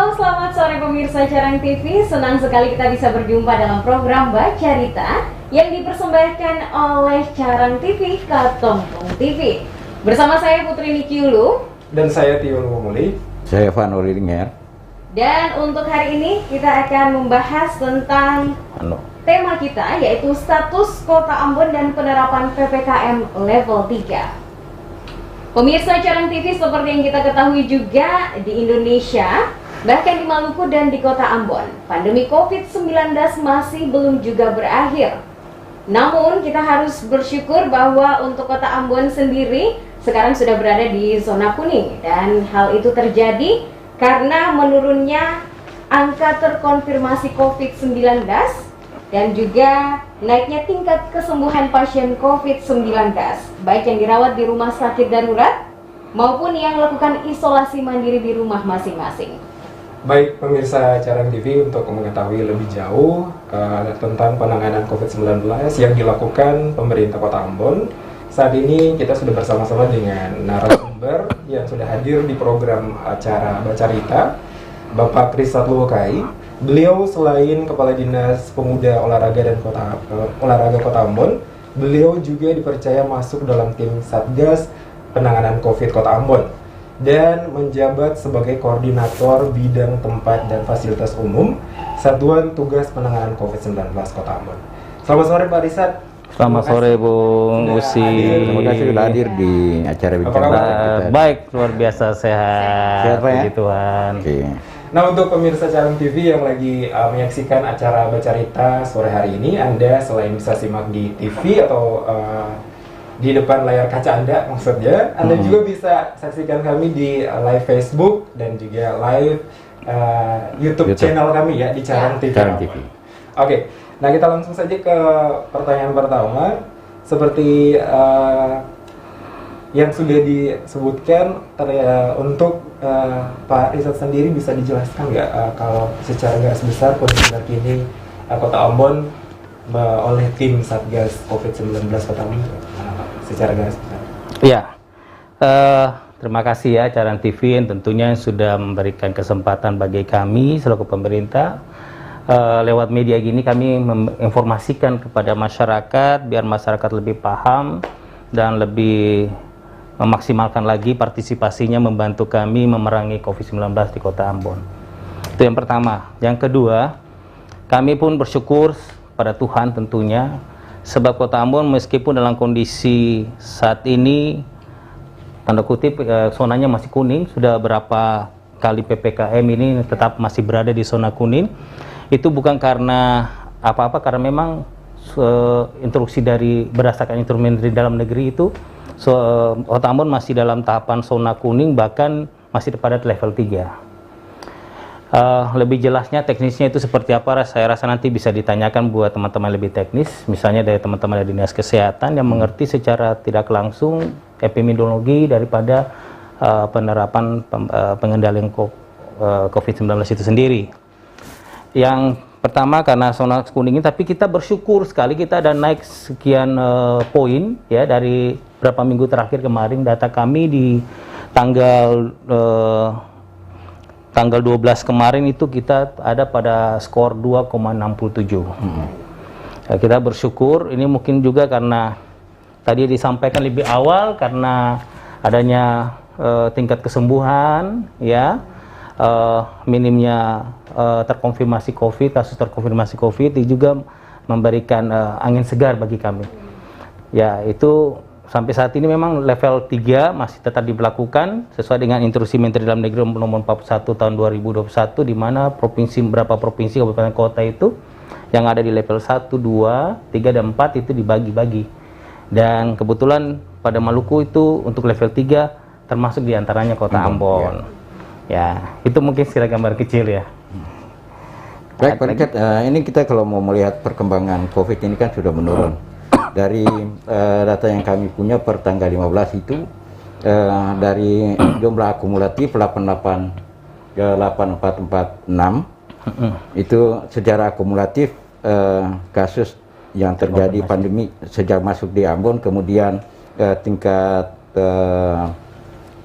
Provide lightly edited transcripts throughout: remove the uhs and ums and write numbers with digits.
Selamat sore pemirsa Carang TV. Senang sekali kita bisa berjumpa dalam program Baca Rita yang dipersembahkan oleh Carang TV, Katompong TV. Bersama saya Putri Nikiulu. Dan saya Tio Lumuli. Saya Vano Ringer. Dan untuk hari ini kita akan membahas tentang tema kita, yaitu status Kota Ambon dan penerapan PPKM level 3. Pemirsa Carang TV, seperti yang kita ketahui juga di Indonesia, bahkan di Maluku dan di Kota Ambon, pandemi COVID-19 masih belum juga berakhir. Namun kita harus bersyukur bahwa untuk Kota Ambon sendiri sekarang sudah berada di zona kuning, dan hal itu terjadi karena menurunnya angka terkonfirmasi COVID-19 dan juga naiknya tingkat kesembuhan pasien COVID-19, baik yang dirawat di rumah sakit darurat maupun yang melakukan isolasi mandiri di rumah masing-masing. Baik pemirsa Carang TV, untuk mengetahui lebih jauh tentang penanganan COVID-19 yang dilakukan pemerintah Kota Ambon, saat ini kita sudah bersama-sama dengan narasumber yang sudah hadir di program acara Baca Rita, Bapak Kris Satluwokai. Beliau selain Kepala Dinas Pemuda Olahraga dan Kota Ambon, beliau juga dipercaya masuk dalam tim Satgas Penanganan COVID Kota Ambon dan menjabat sebagai Koordinator Bidang Tempat dan Fasilitas Umum Satuan Tugas Penanganan COVID-19 Kota Ambon. Selamat sore Pak Risat. Selamat sore Bung Usi. Terima kasih sudah hadir di acara bicara kita. Baik, luar biasa sehat. Sehat Pak ya? Puji Tuhan. Oke. Nah, untuk pemirsa Carang TV yang lagi menyaksikan acara Baca Rita sore hari ini, Anda selain bisa simak di TV atau di depan layar kaca Anda maksudnya, Anda juga bisa saksikan kami di live Facebook dan juga live YouTube channel kami ya di Carang TV. Carang TV. Oke, nah kita langsung saja ke pertanyaan pertama. Seperti yang sudah disebutkan, untuk Pak Risat sendiri bisa dijelaskan nggak kalau secara garis besar kondisi terkini Kota Ambon oleh tim Satgas COVID-19 Kota Ambon secara garis besar? Ya, terima kasih ya Carang TV yang tentunya sudah memberikan kesempatan bagi kami selaku pemerintah. Lewat media gini kami menginformasikan kepada masyarakat biar masyarakat lebih paham dan lebih memaksimalkan lagi partisipasinya membantu kami memerangi COVID-19 di Kota Ambon. Itu yang pertama. Yang kedua, kami pun bersyukur pada Tuhan tentunya, sebab Kota Ambon meskipun dalam kondisi saat ini tanda kutip zonanya masih kuning, sudah berapa kali PPKM ini tetap masih berada di zona kuning. Itu bukan karena apa-apa, karena memang instruksi berdasarkan instrumen dari dalam negeri itu, Kota Ambon masih dalam tahapan zona kuning, bahkan masih pada level 3. Lebih jelasnya teknisnya itu seperti apa, saya rasa nanti bisa ditanyakan buat teman-teman lebih teknis, misalnya dari teman-teman dari Dinas Kesehatan yang mengerti secara tidak langsung epidemiologi daripada penerapan pengendalian COVID-19 itu sendiri. Yang pertama karena zona kuning ini, tapi kita bersyukur sekali kita ada naik sekian poin ya dari berapa minggu terakhir kemarin. Data kami di tanggal 12 kemarin itu kita ada pada skor 2,67. Ya, kita bersyukur. Ini mungkin juga karena tadi disampaikan lebih awal karena adanya tingkat kesembuhan ya, minimnya terkonfirmasi COVID, kasus terkonfirmasi COVID itu juga memberikan angin segar bagi kami. Ya, itu sampai saat ini memang level 3 masih tetap diberlakukan sesuai dengan instruksi Menteri Dalam Negeri nomor 41 tahun 2021, di mana beberapa provinsi kabupaten kota itu yang ada di level 1, 2, 3 dan 4 itu dibagi-bagi. Dan kebetulan pada Maluku itu untuk level 3 termasuk diantaranya Kota Ambon. Ya, itu mungkin secara gambar kecil ya. Baik Pak Rikat, ini kita kalau mau melihat perkembangan COVID ini kan sudah menurun. Dari data yang kami punya per tanggal 15 itu dari jumlah akumulatif 8446 itu secara akumulatif kasus yang terjadi pandemi sejak masuk di Ambon, kemudian tingkat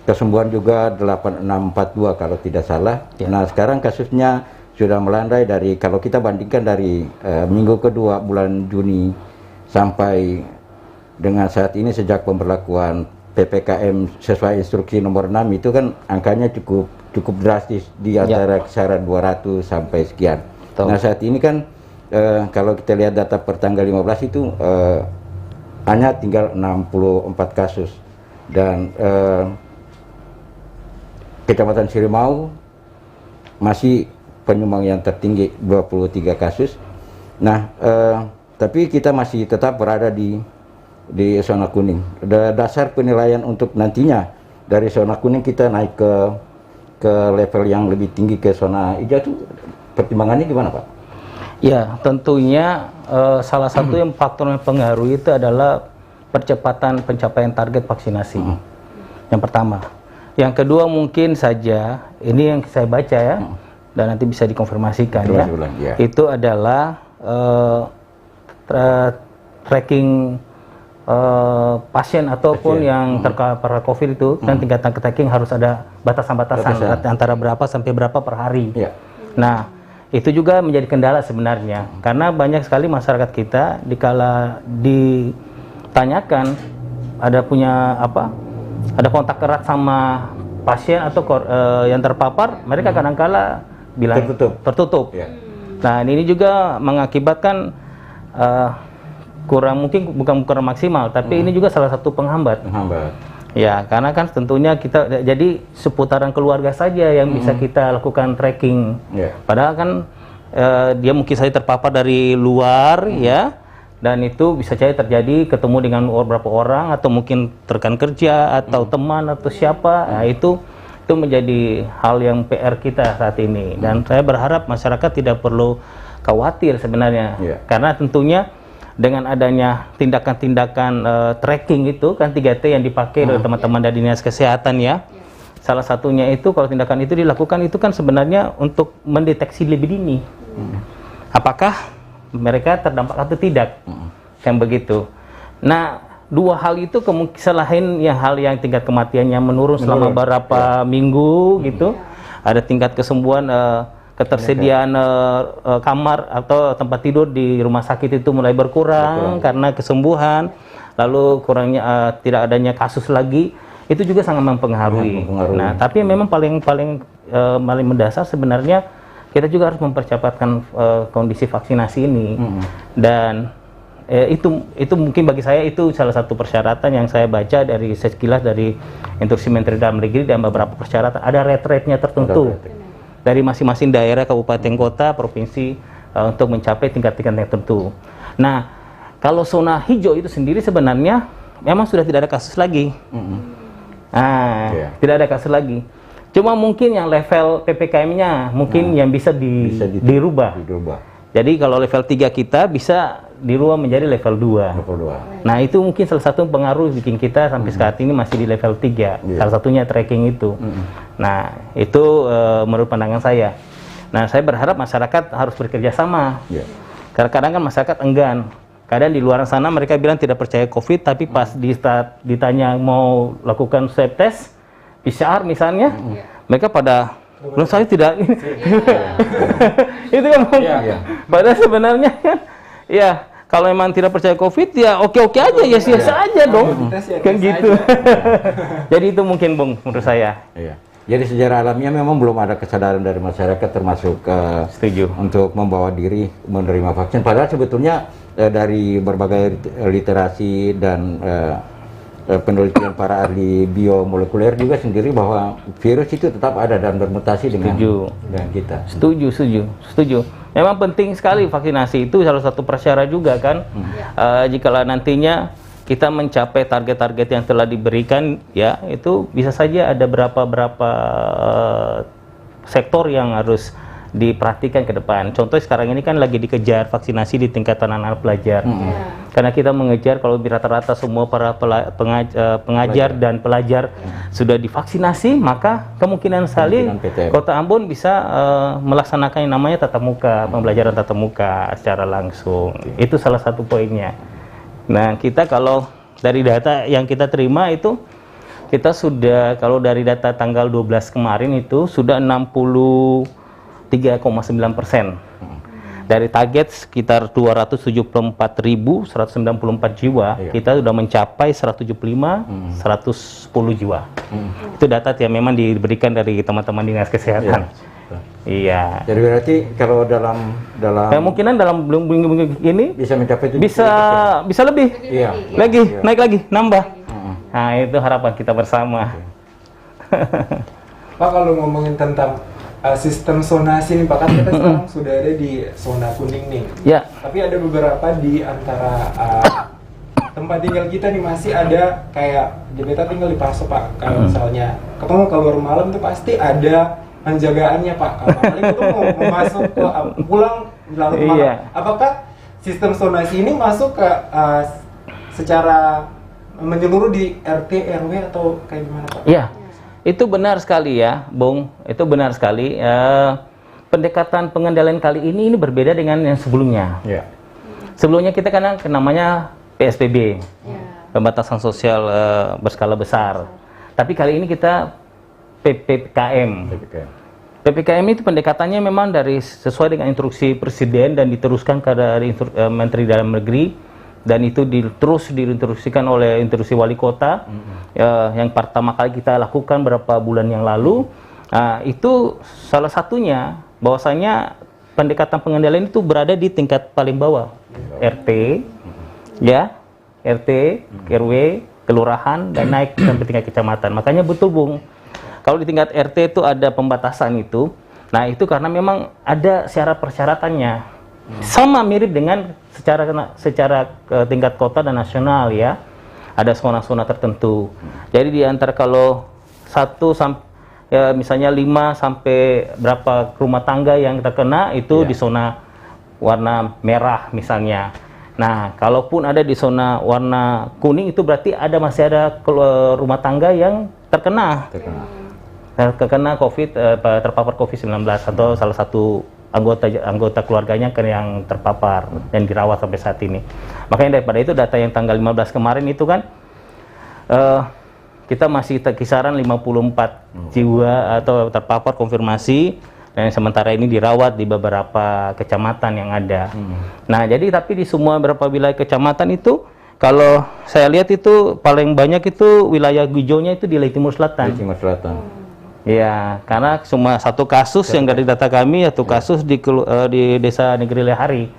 kesembuhan juga 8642 kalau tidak salah. Ya. Nah sekarang kasusnya sudah melandai dari, kalau kita bandingkan dari minggu kedua bulan Juni sampai dengan saat ini sejak pemberlakuan PPKM sesuai instruksi nomor 6 itu kan angkanya cukup drastis di antara kisaran 200 sampai sekian. Betul. Nah saat ini kan kalau kita lihat data per tanggal 15 itu hanya tinggal 64 kasus dan Kecamatan Sirimau masih penyumbang yang tertinggi 23 kasus. Nah, tapi kita masih tetap berada di zona kuning. Dasar penilaian untuk nantinya dari zona kuning kita naik ke level yang lebih tinggi ke zona hijau itu pertimbangannya gimana, Pak? Ya, tentunya salah satu yang faktor yang pengaruh itu adalah percepatan pencapaian target vaksinasi. Yang pertama. Yang kedua mungkin saja ini yang saya baca ya. Dan nanti bisa dikonfirmasikan ya. Itu adalah tracking pasien ataupun yang terpapar COVID itu kan tingkatan tracking harus ada batasan-batasan antara berapa sampai berapa per hari. Nah, itu juga menjadi kendala sebenarnya karena banyak sekali masyarakat kita dikala ditanyakan ada kontak erat sama pasien atau yang terpapar, mereka kadang-kala bilang tertutup. Nah, ini juga mengakibatkan bukan kurang maksimal, tapi ini juga salah satu penghambat. Ya, karena kan tentunya kita jadi seputaran keluarga saja yang bisa kita lakukan tracking. Padahal kan dia mungkin saja terpapar dari luar ya, dan itu bisa saja terjadi ketemu dengan beberapa orang atau mungkin rekan kerja atau teman atau siapa. Nah, itu menjadi hal yang PR kita saat ini, dan saya berharap masyarakat tidak perlu khawatir sebenarnya, karena tentunya dengan adanya tindakan-tindakan tracking itu kan 3T yang dipakai oleh teman-teman dari dinas kesehatan ya. Salah satunya itu kalau tindakan itu dilakukan itu kan sebenarnya untuk mendeteksi lebih dini apakah mereka terdampak atau tidak, yang begitu. Nah, dua hal itu selain hal yang tingkat kematiannya menurun selama beberapa minggu gitu, ada tingkat kesembuhan, ketersediaan kamar atau tempat tidur di rumah sakit itu mulai berkurang karena kesembuhan, lalu kurangnya tidak adanya kasus lagi, itu juga sangat mempengaruhi. Nah, tapi memang paling mendasar sebenarnya kita juga harus mempercepatkan kondisi vaksinasi ini, dan itu mungkin bagi saya itu salah satu persyaratan yang saya baca dari sekilas dari instruksi Menteri Dalam Negeri, dan beberapa persyaratan ada rate-nya tertentu dari masing-masing daerah, kabupaten, kota, provinsi untuk mencapai tingkat-tingkat tertentu. Nah, kalau zona hijau itu sendiri sebenarnya memang sudah tidak ada kasus lagi. Tidak ada kasus lagi. Cuma mungkin yang level PPKM-nya mungkin yang bisa dirubah. Jadi kalau level 3 kita bisa dirubah menjadi level 2. Nah, itu mungkin salah satu pengaruh bikin kita sampai saat ini masih di level 3. Salah satunya tracking itu. Nah, itu menurut pandangan saya. Nah, saya berharap masyarakat harus bekerja sama. Kadang-kadang kan masyarakat enggan. Kadang di luar sana mereka bilang tidak percaya COVID, tapi pas ditanya mau lakukan swab test, PCR misalnya, mereka pada belum, saya tidak. Itu kan padahal sebenarnya kan ya kalau memang tidak percaya COVID ya oke-oke aja, ya sia-sia aja dong, kan gitu. Jadi itu mungkin Bung menurut saya. Jadi sejarah alamiah memang belum ada kesadaran dari masyarakat termasuk setuju untuk membawa diri menerima vaksin. Padahal sebetulnya dari berbagai literasi dan penelitian para ahli biomolekuler juga sendiri bahwa virus itu tetap ada dan bermutasi dengan kita. Setuju. Memang penting sekali vaksinasi, itu salah satu prasyarat juga kan. Jikalau nantinya kita mencapai target-target yang telah diberikan, ya itu bisa saja ada berapa sektor yang harus diperhatikan ke depan. Contoh sekarang ini kan lagi dikejar vaksinasi di tingkatan anak pelajar. Karena kita mengejar kalau rata-rata semua para pengajar dan pelajar sudah divaksinasi, maka kemungkinan sekali Kota Ambon bisa melaksanakan yang namanya tatap muka, pembelajaran tatap muka secara langsung. Itu salah satu poinnya. Nah, kita kalau dari data yang kita terima itu kita sudah, kalau dari data tanggal 12 kemarin itu sudah 63,9%. Dari target sekitar 274.194 jiwa, kita sudah mencapai 175, 110 jiwa. Itu data yang memang diberikan dari teman-teman dinas kesehatan. Iya. Jadi berarti kalau dalam kemungkinan dalam minggu ini bisa mencapai 70%. bisa lebih. Iya. Lagi, naik lagi, nambah. Nah, itu harapan kita bersama. Pak, kalau ngomongin tentang sistem zonasi nih Pak, kan kita sekarang sudah ada di zona kuning nih. Ya. Tapi ada beberapa di antara tempat tinggal kita nih masih ada kayak kita tinggal di Paso Pak. Kalau misalnya ketemu keluar malam tuh pasti ada penjagaannya Pak. Kalau paling itu mau masuk ke pulang larut malam. Iya. Apakah sistem zonasi ini masuk ke secara menyeluruh di RT RW atau kayak gimana Pak? Iya. Itu benar sekali ya, Bung. Itu benar sekali. Pendekatan pengendalian kali ini berbeda dengan yang sebelumnya. Iya. Sebelumnya kita kan namanya PSBB, pembatasan sosial berskala besar. Tapi kali ini kita PPKM. PPKM itu pendekatannya memang sesuai dengan instruksi Presiden dan diteruskan dari Menteri Dalam Negeri, dan itu terus diinstruksikan oleh instruksi Wali Kota. Yang pertama kali kita lakukan beberapa bulan yang lalu, itu salah satunya bahwasanya pendekatan pengendalian itu berada di tingkat paling bawah, RT, RT, RW, kelurahan, dan naik sampai tingkat kecamatan. Makanya betul Bung, kalau di tingkat RT itu ada pembatasan itu, nah itu karena memang ada syarat persyaratannya, sama mirip dengan secara tingkat kota dan nasional ya, ada zona-zona tertentu. Jadi di antara kalau misalnya 5 sampai berapa rumah tangga yang terkena itu di zona warna merah misalnya. Nah, kalaupun ada di zona warna kuning itu berarti masih ada rumah tangga yang terkena COVID, terpapar COVID-19 atau salah satu anggota keluarganya yang terpapar dan dirawat sampai saat ini. Makanya daripada itu data yang tanggal 15 kemarin itu kan kita masih kisaran 54 jiwa atau terpapar konfirmasi, dan sementara ini dirawat di beberapa kecamatan yang ada. Nah, jadi tapi di semua beberapa wilayah kecamatan itu kalau saya lihat itu paling banyak itu wilayah hijaunya itu di Timur Selatan. Iya, karena cuma satu kasus yang dari data kami, satu kasus di Desa Negeri Lehari.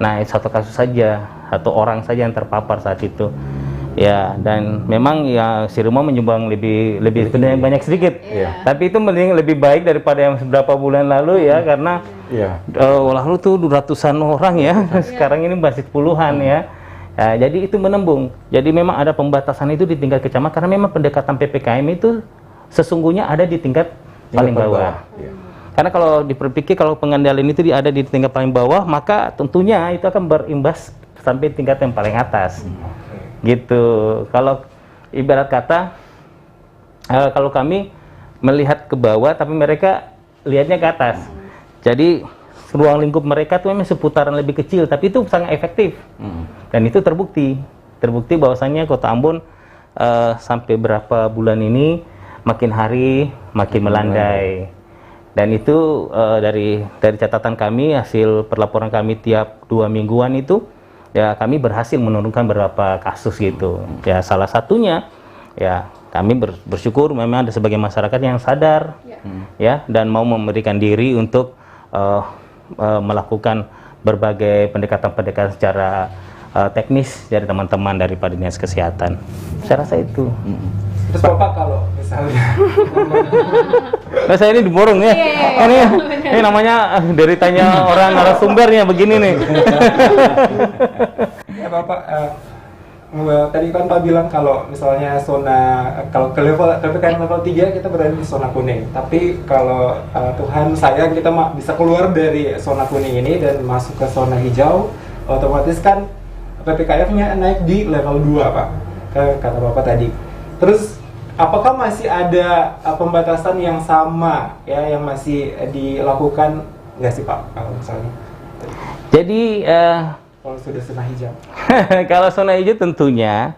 Nah, itu satu kasus saja, satu orang saja yang terpapar saat itu. Ya, dan memang ya Siruma menyumbang lebih banyak sedikit. Tapi itu mending lebih baik daripada yang beberapa bulan lalu ya, karena lalu tuh ratusan orang ya, sekarang ini masih puluhan ya. Jadi itu menembung. Jadi memang ada pembatasan itu di tingkat kecamatan karena memang pendekatan PPKM itu sesungguhnya ada di tingkat paling bawah. Karena kalau dipikir kalau pengendalian itu ada di tingkat paling bawah, maka tentunya itu akan berimbas sampai tingkat yang paling atas. Gitu. Kalau ibarat kata kalau kami melihat ke bawah tapi mereka lihatnya ke atas. Jadi ruang lingkup mereka itu memang seputaran lebih kecil tapi itu sangat efektif. Dan itu terbukti bahwasannya Kota Ambon sampai berapa bulan ini makin hari makin melandai, dan itu dari catatan kami, hasil perlaporan kami tiap 2 mingguan itu ya kami berhasil menurunkan beberapa kasus gitu ya. Salah satunya ya kami bersyukur memang ada sebagian masyarakat yang sadar ya dan mau memberikan diri untuk melakukan berbagai pendekatan secara teknis dari teman-teman daripada dinas kesehatan. Saya rasa itu. Terus Bapak kalau misalnya nah, saya ini diborong ya. Ini namanya deritanya orang narasumbernya begini nih. Ya Bapak, tadi kan Pak bilang kalau misalnya kalau ke level PPKM level 3 kita berada di zona kuning. Tapi kalau Tuhan sayang kita bisa keluar dari zona kuning ini dan masuk ke zona hijau, otomatis kan PPKM-nya naik di level 2 Pak, kata Bapak tadi. Terus apakah masih ada pembatasan yang sama ya yang masih dilakukan nggak sih Pak kalau misalnya? Jadi kalau sudah zona hijau. kalau zona hijau tentunya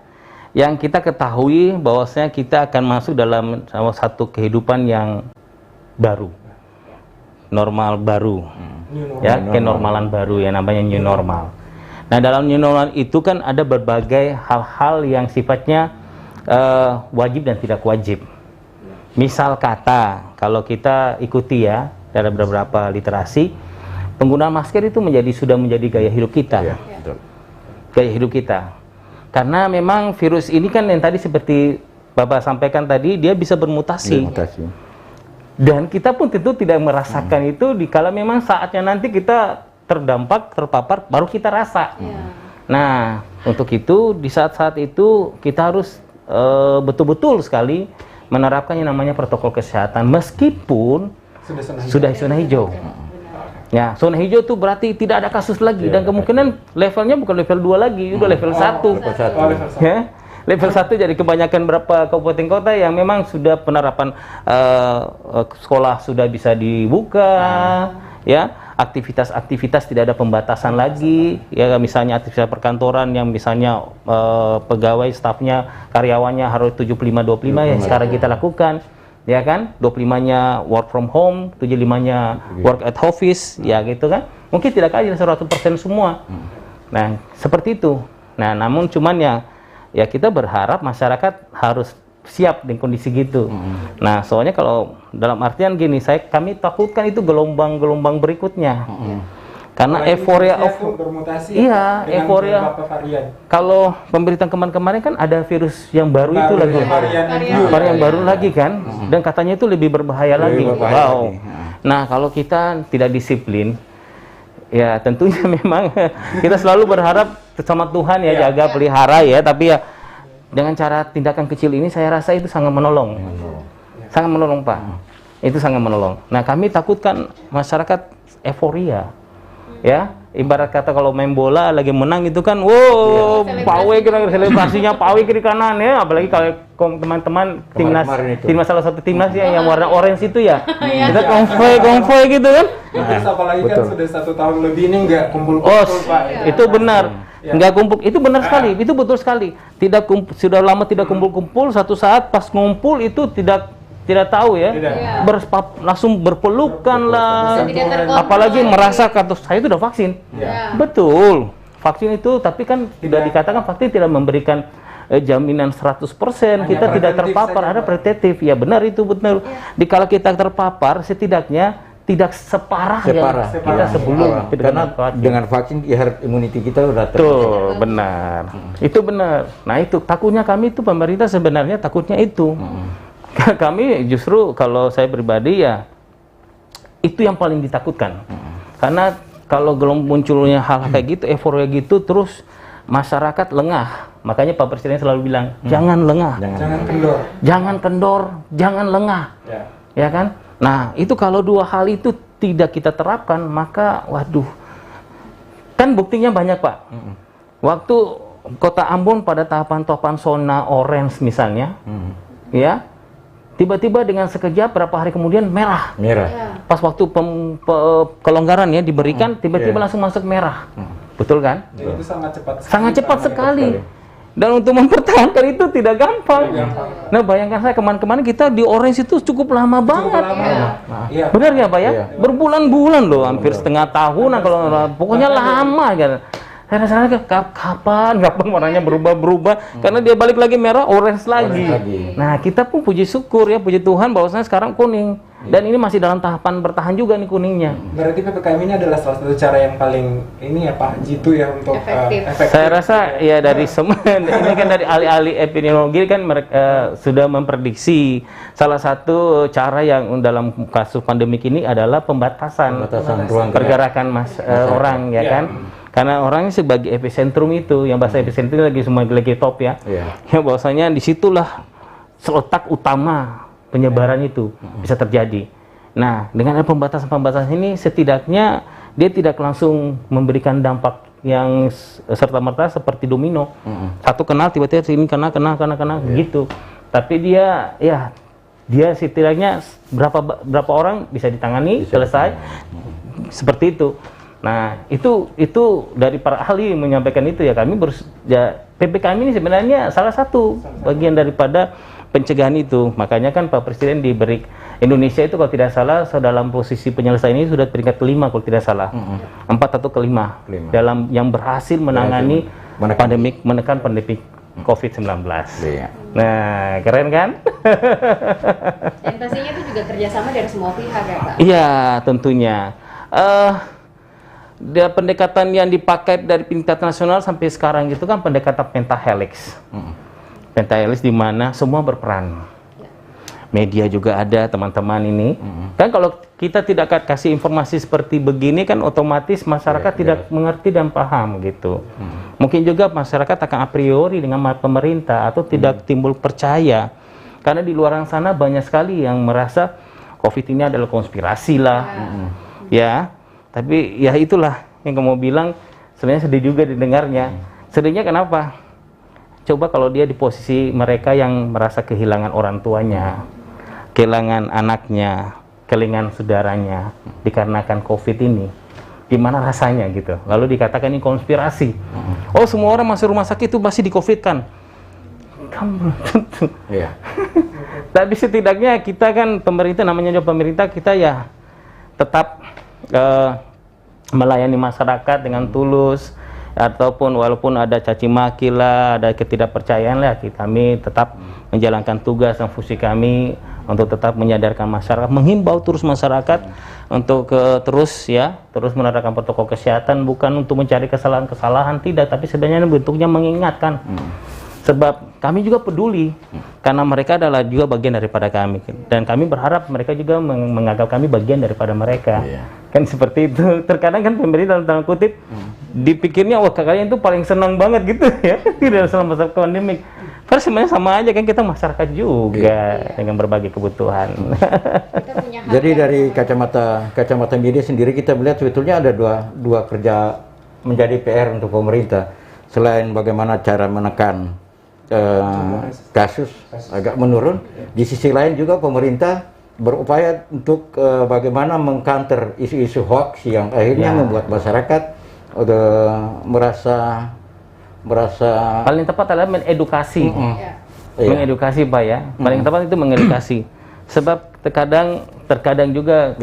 yang kita ketahui bahwasanya kita akan masuk dalam satu kehidupan yang baru, normal baru, ya, kenormalan baru yang namanya new normal. Nah, dalam new normal itu kan ada berbagai hal-hal yang sifatnya wajib dan tidak wajib. Misal kata, kalau kita ikuti ya dalam beberapa literasi, penggunaan masker itu sudah menjadi gaya hidup kita. Ya, betul. Gaya hidup kita. Karena memang virus ini kan yang tadi seperti Bapak sampaikan tadi, dia bisa bermutasi. Dan kita pun tentu tidak merasakan itu dikala memang saatnya nanti kita terdampak, terpapar, baru kita rasa. Nah, untuk itu di saat-saat itu kita harus betul-betul sekali menerapkan yang namanya protokol kesehatan meskipun sudah zona hijau. Ya, zona hijau itu berarti tidak ada kasus lagi dan kemungkinan levelnya bukan level 2 lagi, udah level 1. Ya. Level 1 jadi kebanyakan berapa kabupaten kota yang memang sudah penerapan sekolah sudah bisa dibuka, ya, aktivitas-aktivitas tidak ada pembatasan lagi, ya, misalnya aktivitas perkantoran yang misalnya pegawai, stafnya, karyawannya harus 75-25 yang sekarang kita lakukan, ya kan, 25-nya work from home, 75-nya work at office, ya gitu kan, mungkin tidak adil 100% semua. Nah, seperti itu. Nah, namun cuman ya kita berharap masyarakat harus siap dengan kondisi gitu. Nah, soalnya kalau dalam artian gini, kami takutkan itu gelombang-gelombang berikutnya. Karena euforia bermutasi. Iya, euforia. Kalau pemberitaan kemarin kan ada virus yang baru itu lagi. Varian baru lagi kan, dan katanya itu lebih berbahaya lagi. Wow. Nah, kalau kita tidak disiplin, ya tentunya memang kita selalu berharap sama Tuhan ya, jaga pelihara ya, tapi ya dengan cara tindakan kecil ini saya rasa itu sangat menolong. Sangat menolong, Pak. Itu sangat menolong. Nah, kami takutkan masyarakat euforia. Ya, ibarat kata kalau main bola lagi menang itu kan, wow, pawe kira selebrasinya pawe kiri kanan ya, apalagi kalau teman-teman timnas salah satu timnas ya yang warna orange itu ya. Kita konvoy gitu kan. Terus apalagi kan sudah 1 tahun lebih ini nggak kumpul-kumpul, Pak. Itu benar. Nggak kumpul, itu benar sekali, itu betul sekali. Sudah lama tidak kumpul-kumpul, satu saat pas ngumpul itu tidak tahu ya, langsung berpelukan lah, apalagi merasa kata saya itu udah vaksin. Betul, vaksin itu, tapi kan tidak dikatakan vaksin tidak memberikan jaminan 100%, kita tidak terpapar, ada preventif. Ya benar itu benar. Dikala kita terpapar, setidaknya tidak separah yang kita sebelum. Karena dengan vaksin herd immunity kita udah tuh benar. Itu benar. Nah, itu takutnya kami itu, pemerintah sebenarnya takutnya itu. Kami justru kalau saya pribadi ya itu yang paling ditakutkan. Karena kalau munculnya hal kayak gitu, euforia gitu, terus masyarakat lengah. Makanya Pak Presiden selalu bilang, jangan lengah, jangan kendor, jangan lengah, ya kan? Nah, itu kalau dua hal itu tidak kita terapkan, maka waduh, kan buktinya banyak, Pak. Waktu Kota Ambon pada tahapan zona orange misalnya, ya, tiba-tiba dengan sekejap berapa hari kemudian merah. Pas waktu kelonggaran ya diberikan, tiba-tiba langsung masuk merah. Betul kan? Jadi itu sangat cepat sekali. Dan untuk mempertahankan itu tidak gampang. Nah, bayangkan saya kemarin kita di orange itu cukup lama banget. Benar ya, Pak ya? Berbulan-bulan loh, hampir setengah tahunan kalau pokoknya lama kan. Saya rasa kapan warnanya berubah karena dia balik lagi merah, orange lagi. Nah, kita pun puji syukur ya, puji Tuhan bahwasanya sekarang kuning. Dan ini masih dalam tahapan bertahan juga nih kuningnya. Berarti PPKM ini adalah salah satu cara yang paling ini ya Pak, jitu ya untuk efektif. Saya rasa ya dari semua ini kan dari ahli-ahli epidemiologi kan mereka sudah memprediksi salah satu cara yang dalam kasus pandemik ini adalah pembatasan pergerakan orang ya kan. Karena orangnya sebagai epicentrum itu, yang bahasa epicentrum lagi top ya. Ya bahwasanya disitulah letak utama penyebaran itu bisa terjadi. Nah, dengan ada pembatasan-pembatasan ini setidaknya dia tidak langsung memberikan dampak yang serta-merta seperti domino. Satu kenal tiba-tiba sini kena gitu. Tapi dia setidaknya berapa orang bisa ditangani, selesai. Seperti itu. Nah, itu dari para ahli menyampaikan itu ya, kami PPKM ini sebenarnya salah satu bagian daripada pencegahan itu. Makanya kan Pak Presiden diberi Indonesia itu kalau tidak salah dalam posisi penyelesaian ini sudah peringkat kelima kalau tidak salah, 4 atau kelima dalam yang berhasil menangani menekan pandemi COVID-19. Iya. Nah, keren kan? Dan pastinya itu juga kerjasama dari semua pihak ya Pak? Iya, tentunya. Pendekatan yang dipakai dari tingkat nasional sampai sekarang itu kan pendekatan pentahelix. Pentahelix di mana semua berperan. Media juga ada, teman-teman ini. Kan kalau kita tidak kasih informasi seperti begini kan otomatis masyarakat tidak mengerti dan paham gitu. Mungkin juga masyarakat akan a priori dengan pemerintah atau tidak timbul percaya. Karena di luar sana banyak sekali yang merasa COVID ini adalah konspirasi lah. Ya, tapi ya itulah yang kamu bilang, sebenarnya sedih juga didengarnya. Sedihnya kenapa? Coba kalau dia di posisi mereka yang merasa kehilangan orang tuanya, kehilangan anaknya, kehilangan saudaranya dikarenakan COVID ini, gimana rasanya gitu? Lalu dikatakan ini konspirasi. Oh, semua orang masuk rumah sakit itu pasti di COVID kan? Kamu tentu. Iya. Tapi setidaknya kita kan pemerintah, namanya juga pemerintah, kita ya tetap melayani masyarakat dengan tulus, ataupun walaupun ada caci maki lah, ada ketidakpercayaan lah, kami tetap menjalankan tugas dan fungsi kami untuk tetap menyadarkan masyarakat, menghimbau terus masyarakat untuk terus menerapkan protokol kesehatan, bukan untuk mencari kesalahan-kesalahan, tidak, tapi sebenarnya bentuknya mengingatkan. Sebab kami juga peduli, karena mereka adalah juga bagian daripada kami, dan kami berharap mereka juga menganggap kami bagian daripada mereka. Kan seperti itu. Terkadang kan pemerintah dalam tanda kutip dipikirnya, wah kalian itu paling senang banget gitu ya, tidak selama masa pandemik. Karena sebenarnya sama aja kan, kita masyarakat juga dengan berbagai kebutuhan. Jadi dari kacamata media sendiri kita melihat sebetulnya ada dua kerja menjadi PR untuk pemerintah. Selain bagaimana cara menekan kasus agak menurun, di sisi lain juga pemerintah berupaya untuk bagaimana meng-counter isu-isu hoax yang akhirnya membuat masyarakat merasa paling tepat adalah mengedukasi. Mengedukasi Pak ya, paling tepat itu mengedukasi. Sebab terkadang juga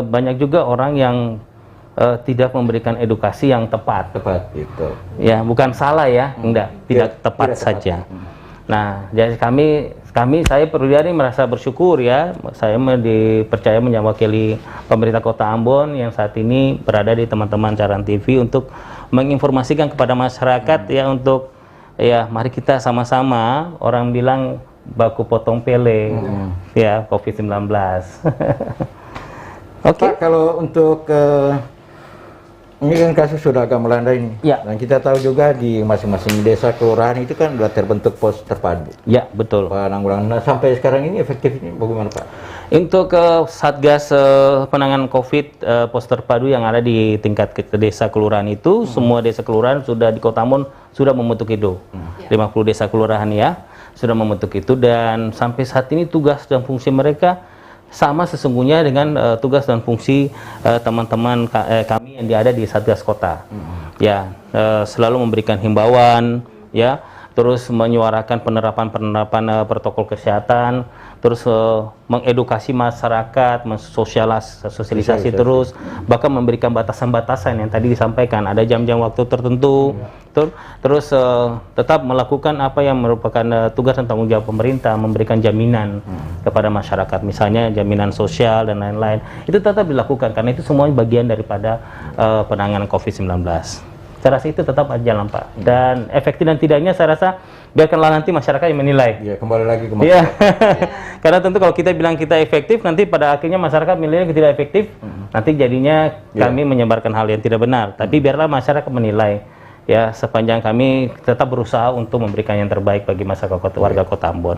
banyak juga orang yang tidak memberikan edukasi yang tepat gitu. Ya, bukan salah ya, tidak tepat saja. Nah, jadi saya pribadi merasa bersyukur ya, saya dipercaya mewakili pemerintah Kota Ambon yang saat ini berada di teman-teman Caran TV untuk menginformasikan kepada masyarakat ya, untuk ya mari kita sama-sama, orang bilang baku potong pele ya COVID-19. Oke. Pak, kalau untuk ini kan kasus sudah agak melandai nih. Dan kita tahu juga di masing-masing desa kelurahan itu kan sudah terbentuk pos terpadu. Ya, betul. Penanggulangan. Nah, sampai sekarang ini efektifnya bagaimana Pak? Untuk Satgas penanganan COVID pos terpadu yang ada di tingkat desa kelurahan itu, semua desa kelurahan sudah di Kota Ambon sudah membentuk itu. 50 desa kelurahan ya sudah membentuk itu, dan sampai saat ini tugas dan fungsi mereka sama sesungguhnya dengan tugas dan fungsi teman-teman kami yang ada di Satgas Kota. Ya, selalu memberikan himbauan ya, terus menyuarakan penerapan protokol kesehatan, terus mengedukasi masyarakat, sosialisasi terus, bahkan memberikan batasan-batasan yang tadi disampaikan, ada jam-jam waktu tertentu, terus tetap melakukan apa yang merupakan tugas dan tanggung jawab pemerintah, memberikan jaminan kepada masyarakat, misalnya jaminan sosial dan lain-lain, itu tetap dilakukan karena itu semuanya bagian daripada penanganan COVID-19. Saya rasa itu tetap jalan Pak, dan efektif dan tidaknya saya rasa biarkanlah nanti masyarakat yang menilai. Ya, kembali lagi ke masyarakat. Karena tentu kalau kita bilang kita efektif, nanti pada akhirnya masyarakat menilai tidak efektif, nanti jadinya kami menyebarkan hal yang tidak benar. Tapi biarlah masyarakat menilai. Ya, sepanjang kami tetap berusaha untuk memberikan yang terbaik bagi masyarakat warga Kota Ambon.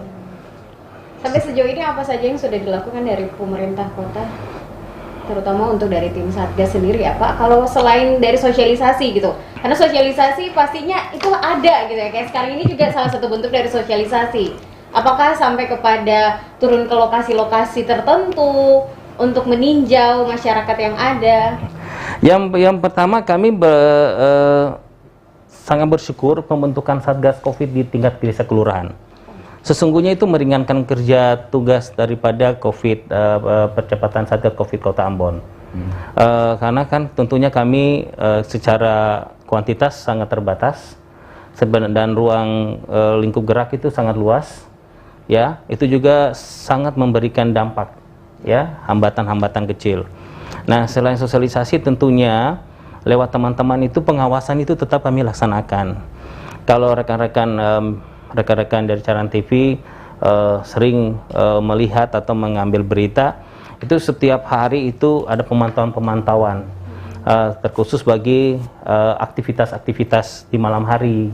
Sampai sejauh ini apa saja yang sudah dilakukan dari pemerintah kota, terutama untuk dari tim Satgas sendiri ya Pak? Kalau selain dari sosialisasi gitu, karena sosialisasi pastinya itu ada gitu ya, kayak sekarang ini juga salah satu bentuk dari sosialisasi. Apakah sampai kepada turun ke lokasi-lokasi tertentu untuk meninjau masyarakat yang ada? Yang pertama kami sangat bersyukur pembentukan Satgas COVID di tingkat desa kelurahan. Sesungguhnya itu meringankan kerja tugas daripada COVID, percepatan Satgas COVID Kota Ambon. Karena kan tentunya kami secara kuantitas sangat terbatas, dan ruang lingkup gerak itu sangat luas, ya. Itu juga sangat memberikan dampak, ya, hambatan-hambatan kecil. Nah, selain sosialisasi tentunya lewat teman-teman itu pengawasan itu tetap kami laksanakan. Kalau rekan-rekan dari Caran TV sering melihat atau mengambil berita, itu setiap hari itu ada pemantauan-pemantauan terkhusus bagi aktivitas-aktivitas di malam hari.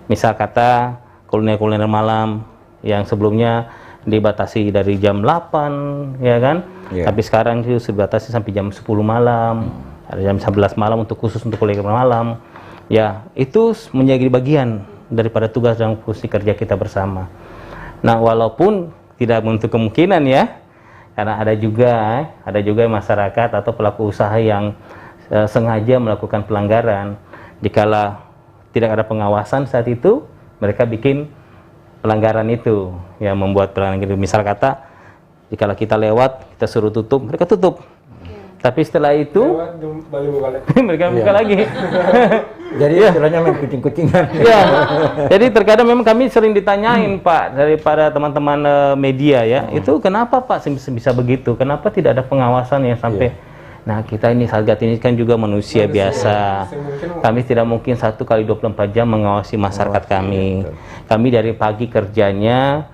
Misal kata kuliner-kuliner malam yang sebelumnya dibatasi dari jam 8, ya kan? Yeah. Tapi sekarang itu dibatasi sampai jam 10 malam, ada jam 11 malam untuk khusus untuk kuliner malam. Ya, itu menjadi bagian daripada tugas dan fungsi kerja kita bersama. Nah, walaupun tidak menutup kemungkinan ya, karena ada juga masyarakat atau pelaku usaha yang sengaja melakukan pelanggaran. Dikala tidak ada pengawasan saat itu, mereka bikin pelanggaran itu, yang membuat pelanggaran itu. Misal kata, jika kita lewat, kita suruh tutup, mereka tutup. Tapi setelah itu, mereka buka lagi. Jadi istilahnya main kucing-kucingan. Ya. Jadi terkadang memang kami sering ditanyain Pak daripada teman-teman media ya, itu kenapa Pak bisa begitu? Kenapa tidak ada pengawasan yang sampai? Nah, kita ini Satgas ini kan juga manusia biasa. Kami tidak mungkin 1 kali 24 jam mengawasi masyarakat kami. Kami dari pagi kerjanya,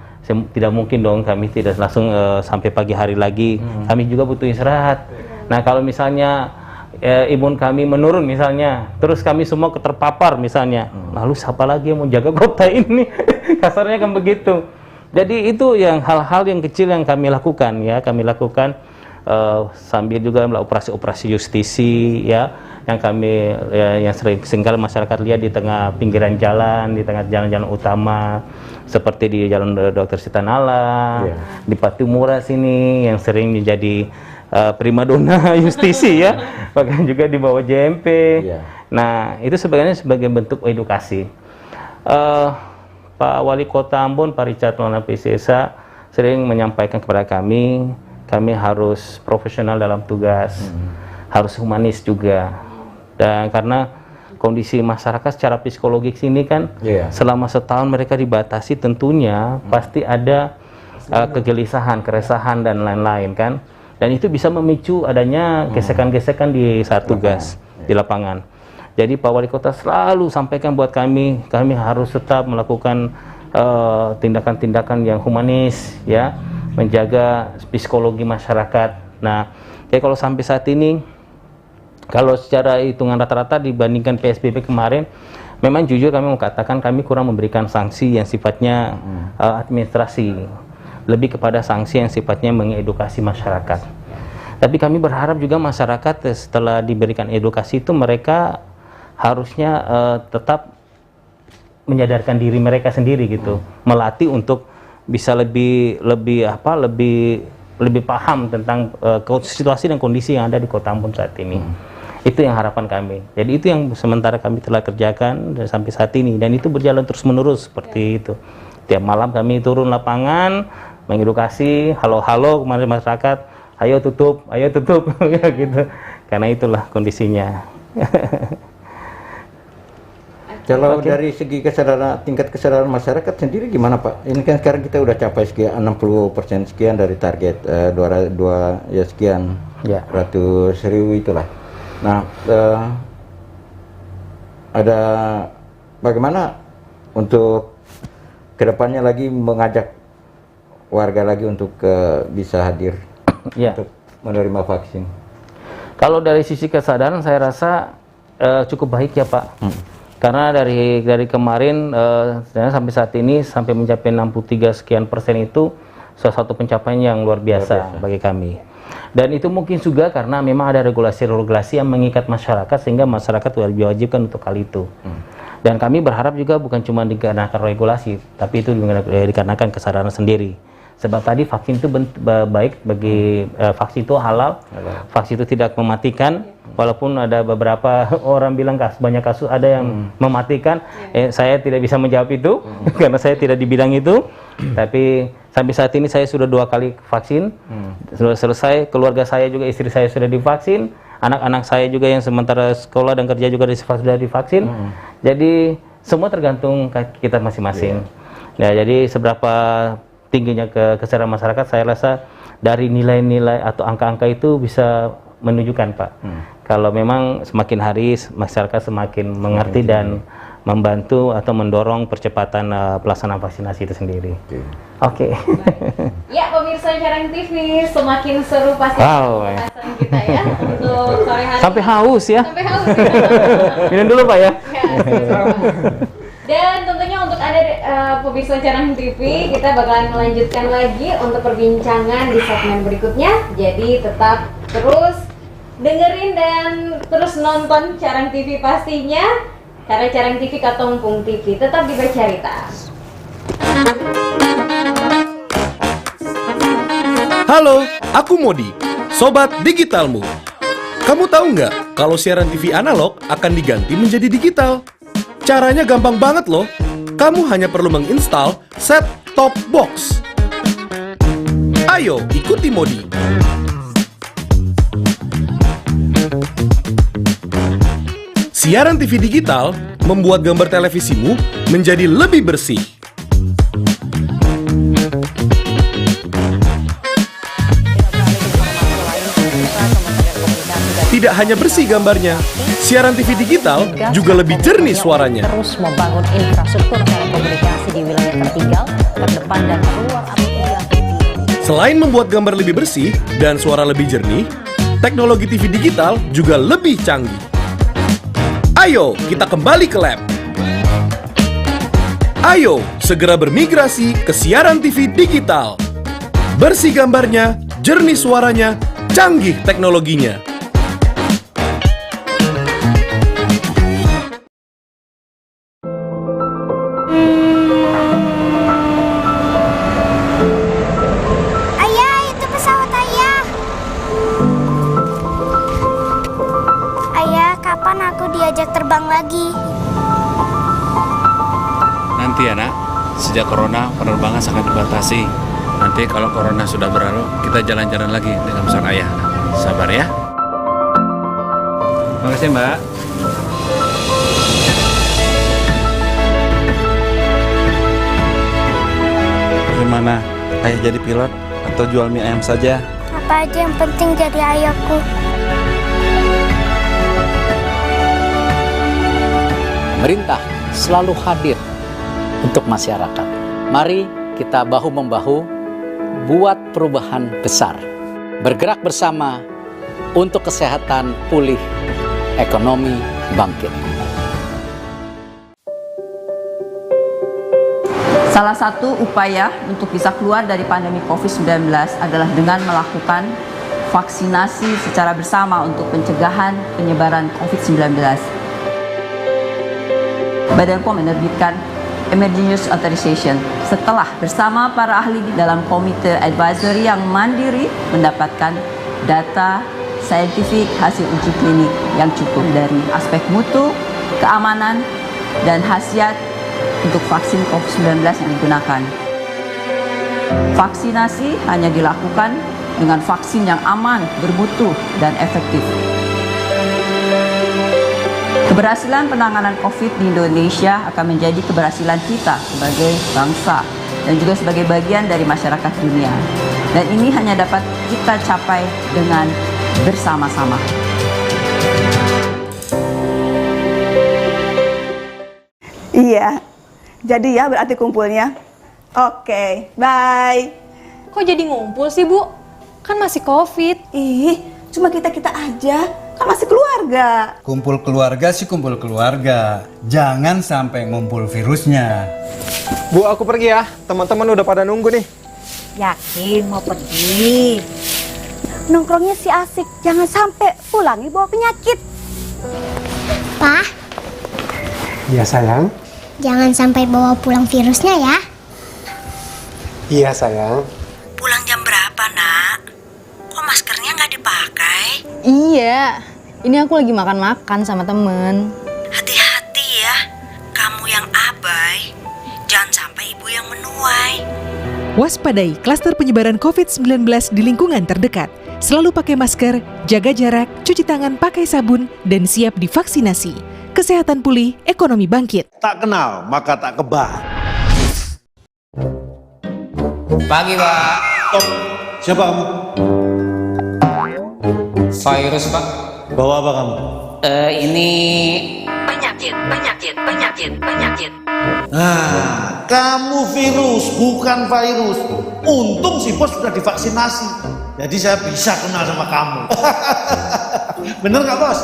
tidak mungkin dong kami tidak langsung sampai pagi hari lagi. Kami juga butuh istirahat. Nah, kalau misalnya imun kami menurun misalnya, terus kami semua terpapar misalnya, lalu siapa lagi yang mau jaga kota ini? Kasarnya kan begitu. Jadi itu yang hal-hal yang kecil yang kami lakukan ya, sambil juga operasi-operasi justisi ya, yang kami yang seringkali masyarakat lihat di tengah pinggiran jalan, di tengah jalan-jalan utama seperti di Jalan Dr. Sitanala, di Patimura sini yang sering menjadi primadona justisi ya, bahkan juga di bawah JMP. Nah, itu sebenarnya sebagai bentuk edukasi. Pak Wali Kota Ambon, Pak Richard Maulana PCSA sering menyampaikan kepada kami harus profesional dalam tugas, harus humanis juga. Dan karena kondisi masyarakat secara psikologis ini kan selama setahun mereka dibatasi, tentunya pasti ada kegelisahan, keresahan dan lain-lain kan. Dan itu bisa memicu adanya gesekan-gesekan di saat tugas di lapangan. Jadi Pak Wali Kota selalu sampaikan buat kami harus tetap melakukan tindakan-tindakan yang humanis ya, menjaga psikologi masyarakat. Nah, kayak kalau sampai saat ini, kalau secara hitungan rata-rata dibandingkan PSBB kemarin, memang jujur kami mau katakan kami kurang memberikan sanksi yang sifatnya administrasi, lebih kepada sanksi yang sifatnya mengedukasi masyarakat. Tapi kami berharap juga masyarakat setelah diberikan edukasi itu mereka harusnya tetap menyadarkan diri mereka sendiri gitu, melatih untuk bisa lebih paham tentang situasi dan kondisi yang ada di Kota Ambon saat ini. Itu yang harapan kami. Jadi itu yang sementara kami telah kerjakan dan sampai saat ini, dan itu berjalan terus-menerus seperti itu. Tiap malam kami turun lapangan mengedukasi, halo-halo kemarin masyarakat, ayo tutup ya gitu. Karena itulah kondisinya. Kalau dari segi tingkat kesadaran masyarakat sendiri gimana Pak? Ini kan sekarang kita udah capai sekian 60% sekian dari target 2 ya sekian ratus ribu itulah. Nah, ada bagaimana untuk kedepannya lagi mengajak warga lagi untuk bisa hadir untuk menerima vaksin? Kalau dari sisi kesadaran saya rasa cukup baik ya Pak. Karena dari kemarin sampai saat ini sampai mencapai 63 sekian persen itu salah satu pencapaian yang luar biasa bagi kami. Dan itu mungkin juga karena memang ada regulasi-regulasi yang mengikat masyarakat sehingga masyarakat diwajibkan untuk hal itu. Dan kami berharap juga bukan cuma dikarenakan regulasi, tapi itu dikarenakan kesadaran sendiri. Sebab tadi vaksin itu baik bagi vaksin itu halal, vaksin itu tidak mematikan, walaupun ada beberapa orang bilang banyak kasus ada yang mematikan, saya tidak bisa menjawab itu karena saya tidak di bidang itu. Tapi sampai saat ini saya sudah 2 kali vaksin, sudah selesai. Keluarga saya juga, istri saya sudah divaksin, anak-anak saya juga yang sementara sekolah dan kerja juga sudah divaksin. Jadi semua tergantung kita masing-masing. Ya, jadi seberapa tingginya kesadaran masyarakat, saya rasa dari nilai-nilai atau angka-angka itu bisa menunjukkan, Pak. Kalau memang semakin hari masyarakat semakin mengerti dan membantu atau mendorong percepatan pelaksanaan vaksinasi itu sendiri. Oke. Ya, pemirsa Carang TV, semakin seru pasti pembahasan kita ya untuk sore hari. Sampai haus ya. Sampai haus. Minum dulu, Pak ya. Dan tentunya untuk Anda pemirsa Carang TV, kita bakalan melanjutkan lagi untuk perbincangan di segmen berikutnya. Jadi tetap terus dengerin dan terus nonton Carang TV pastinya. Karena Carang TV Katompung TV tetap dibercerita. Halo, aku Modi, Sobat Digitalmu. Kamu tahu nggak kalau siaran TV analog akan diganti menjadi digital? Caranya gampang banget loh. Kamu hanya perlu menginstal set-top box. Ayo, ikuti Modi. Siaran TV digital membuat gambar televisimu menjadi lebih bersih. Tidak hanya bersih gambarnya, siaran TV digital juga lebih jernih suaranya. Terus membangun infrastruktur telekomunikasi di wilayah tertinggal, terdepan dan terluar apabila. Selain membuat gambar lebih bersih dan suara lebih jernih, teknologi TV digital juga lebih canggih. Ayo, kita kembali ke lab. Ayo, segera bermigrasi ke siaran TV digital. Bersih gambarnya, jernih suaranya, canggih teknologinya. Ayah, itu pesawat ayah. Ayah, kapan aku diajak terbang lagi? Nanti ya nak, sejak corona penerbangan sangat dibatasi. Nanti kalau corona sudah berlalu, kita jalan-jalan lagi dengan pesan ayah. Sabar ya. Terima kasih Mbak. Gimana? Ayah jadi pilot atau jual mie ayam saja? Apa aja yang penting jadi ayahku. Pemerintah selalu hadir untuk masyarakat. Mari kita bahu-membahu buat perubahan besar. Bergerak bersama untuk kesehatan pulih, ekonomi bangkit. Salah satu upaya untuk bisa keluar dari pandemi COVID-19 adalah dengan melakukan vaksinasi secara bersama untuk pencegahan penyebaran COVID-19. Badan POM menerbitkan Emergency Use Authorization setelah bersama para ahli dalam komite advisory yang mandiri mendapatkan data saintifik hasil uji klinik yang cukup dari aspek mutu, keamanan, dan khasiat untuk vaksin COVID-19 yang digunakan. Vaksinasi hanya dilakukan dengan vaksin yang aman, bermutu, dan efektif. Keberhasilan penanganan COVID di Indonesia akan menjadi keberhasilan kita sebagai bangsa dan juga sebagai bagian dari masyarakat dunia. Dan ini hanya dapat kita capai dengan bersama-sama. Iya, jadi ya berarti kumpulnya. Oke, bye. Kok jadi ngumpul sih, Bu? Kan masih COVID. Ih, cuma kita-kita aja, kan masih keluarga. Kumpul keluarga sih kumpul keluarga. Jangan sampai ngumpul virusnya. Bu, aku pergi ya. Teman-teman udah pada nunggu nih. Yakin mau pergi? Nongkrongnya si asik, jangan sampai pulangi bawa penyakit. Pak, Iya sayang. jangan sampai bawa pulang virusnya ya. Iya sayang. Pulang jam berapa, Nak? Kok maskernya nggak dipakai? Iya, Ini aku lagi makan-makan sama temen. Hati-hati ya, kamu yang abai, jangan sampai ibu yang menuai. Waspadai klaster penyebaran COVID-19 di lingkungan terdekat. Selalu pakai masker, jaga jarak, cuci tangan pakai sabun, dan siap divaksinasi. Kesehatan pulih, ekonomi bangkit. Tak kenal, maka tak kebal. Pagi, Pak. Stop. Siapa kamu? Virus, Pak. Bawa apa kamu? Ini Penyakit. Ah, kamu virus, bukan virus. Untung si bos sudah divaksinasi. Jadi saya bisa kenal sama kamu. Bener nggak, Bos?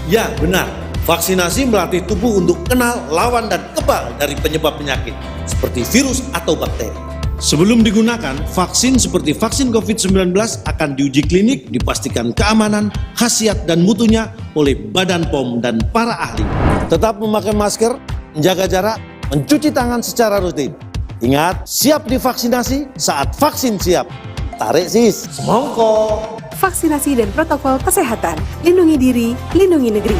Ya, benar. Vaksinasi melatih tubuh untuk kenal, lawan, dan kebal dari penyebab penyakit, seperti virus atau bakteri. Sebelum digunakan, vaksin seperti vaksin COVID-19 akan diuji klinik, dipastikan keamanan, khasiat, dan mutunya oleh Badan POM dan para ahli. Tetap memakai masker, menjaga jarak, mencuci tangan secara rutin. Ingat, siap divaksinasi saat vaksin siap. Tarik sis, semongko. Vaksinasi dan protokol kesehatan. Lindungi diri, lindungi negeri.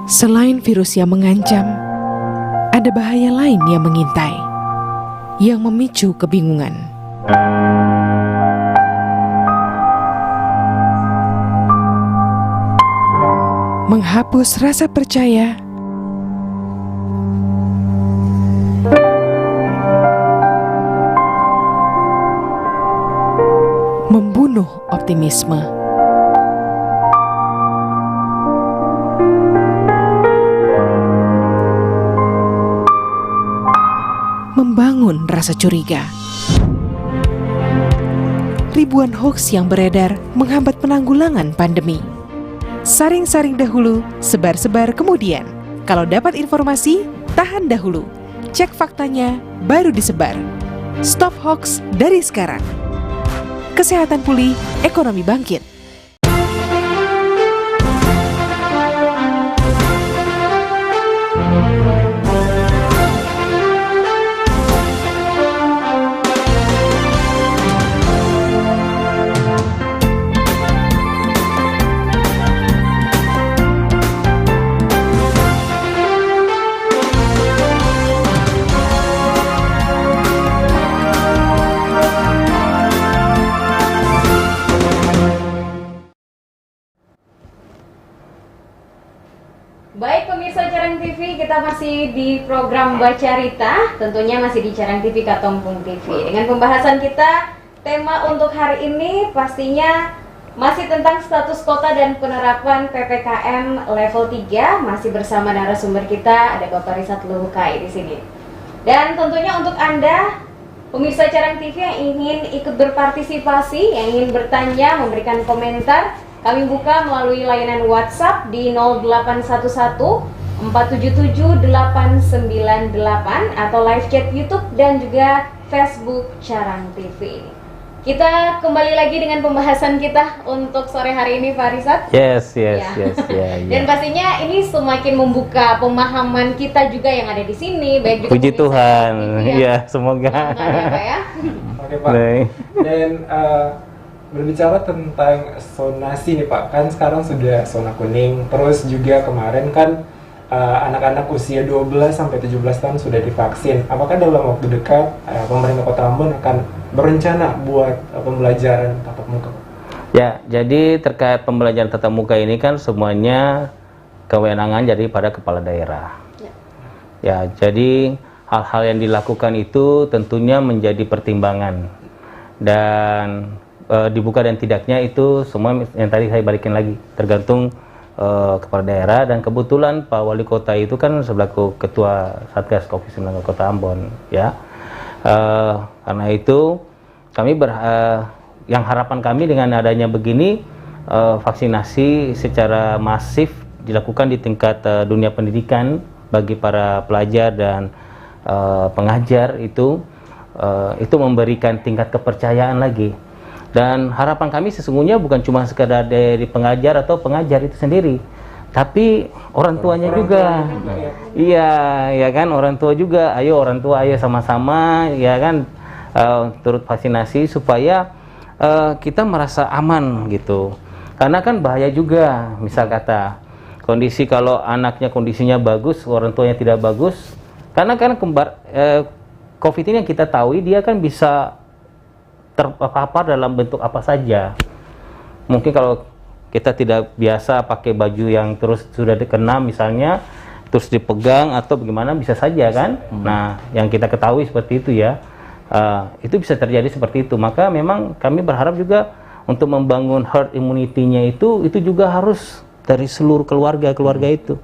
Selain virus yang mengancam, ada bahaya lain yang mengintai, yang memicu kebingungan. Menghapus rasa percaya, membunuh optimisme. Membangun rasa curiga. Ribuan hoaks yang beredar menghambat penanggulangan pandemi. Saring-saring dahulu, sebar-sebar kemudian. Kalau dapat informasi, tahan dahulu. Cek faktanya, baru disebar. Stop hoaks dari sekarang. Kesehatan pulih, ekonomi bangkit. Baik pemirsa Carang TV, kita masih di program Baca Rita, tentunya masih di Carang TV Katompung TV. Dengan pembahasan kita, tema untuk hari ini pastinya masih tentang status kota dan penerapan PPKM level 3. Masih bersama narasumber kita, ada Bapak Risat Luhukai di sini. Dan tentunya untuk Anda pemirsa Carang TV yang ingin ikut berpartisipasi, yang ingin bertanya, memberikan komentar, kami buka melalui layanan WhatsApp di 0811 477 898 atau live chat YouTube dan juga Facebook Carang TV. Kita kembali lagi dengan pembahasan kita untuk sore hari ini, Pak Risat. Yes. Dan pastinya ini semakin membuka pemahaman kita juga yang ada di sini, baik juga Puji Tuhan, ya semoga. Ya, Oke Pak. Dan berbicara tentang zonasi nih Pak, kan sekarang sudah zona kuning, terus juga kemarin kan anak-anak usia 12 sampai 17 tahun sudah divaksin. Apakah dalam waktu dekat pemerintah Kota Ambon akan berencana buat pembelajaran tatap muka? Ya, jadi terkait pembelajaran tatap muka ini kan semuanya kewenangan jadi pada kepala daerah. Ya, jadi hal-hal yang dilakukan itu tentunya menjadi pertimbangan dan dibuka dan tidaknya itu semua yang tadi saya balikin lagi tergantung kepala daerah, dan kebetulan Pak Wali Kota itu kan selaku Ketua Satgas COVID-19 Kota Ambon ya. Karena itu kami yang harapan kami dengan adanya begini vaksinasi secara masif dilakukan di tingkat dunia pendidikan bagi para pelajar dan pengajar itu memberikan tingkat kepercayaan lagi. Dan harapan kami sesungguhnya bukan cuma sekedar dari pengajar atau pengajar itu sendiri, tapi orang tuanya juga. Iya, ya kan, orang tua juga. Ayo orang tua, ayo sama-sama, ya kan, turut vaksinasi supaya kita merasa aman gitu. Karena kan bahaya juga, misal kata kondisi kalau anaknya kondisinya bagus, orang tuanya tidak bagus, karena kan COVID ini yang kita tahu dia kan bisa terpapar dalam bentuk apa saja. Mungkin kalau kita tidak biasa pakai baju yang terus sudah dikena misalnya, terus dipegang atau bagaimana bisa saja kan. Nah, yang kita ketahui seperti itu ya, itu bisa terjadi seperti itu. Maka memang kami berharap juga untuk membangun herd immunity-nya itu juga harus dari seluruh keluarga itu.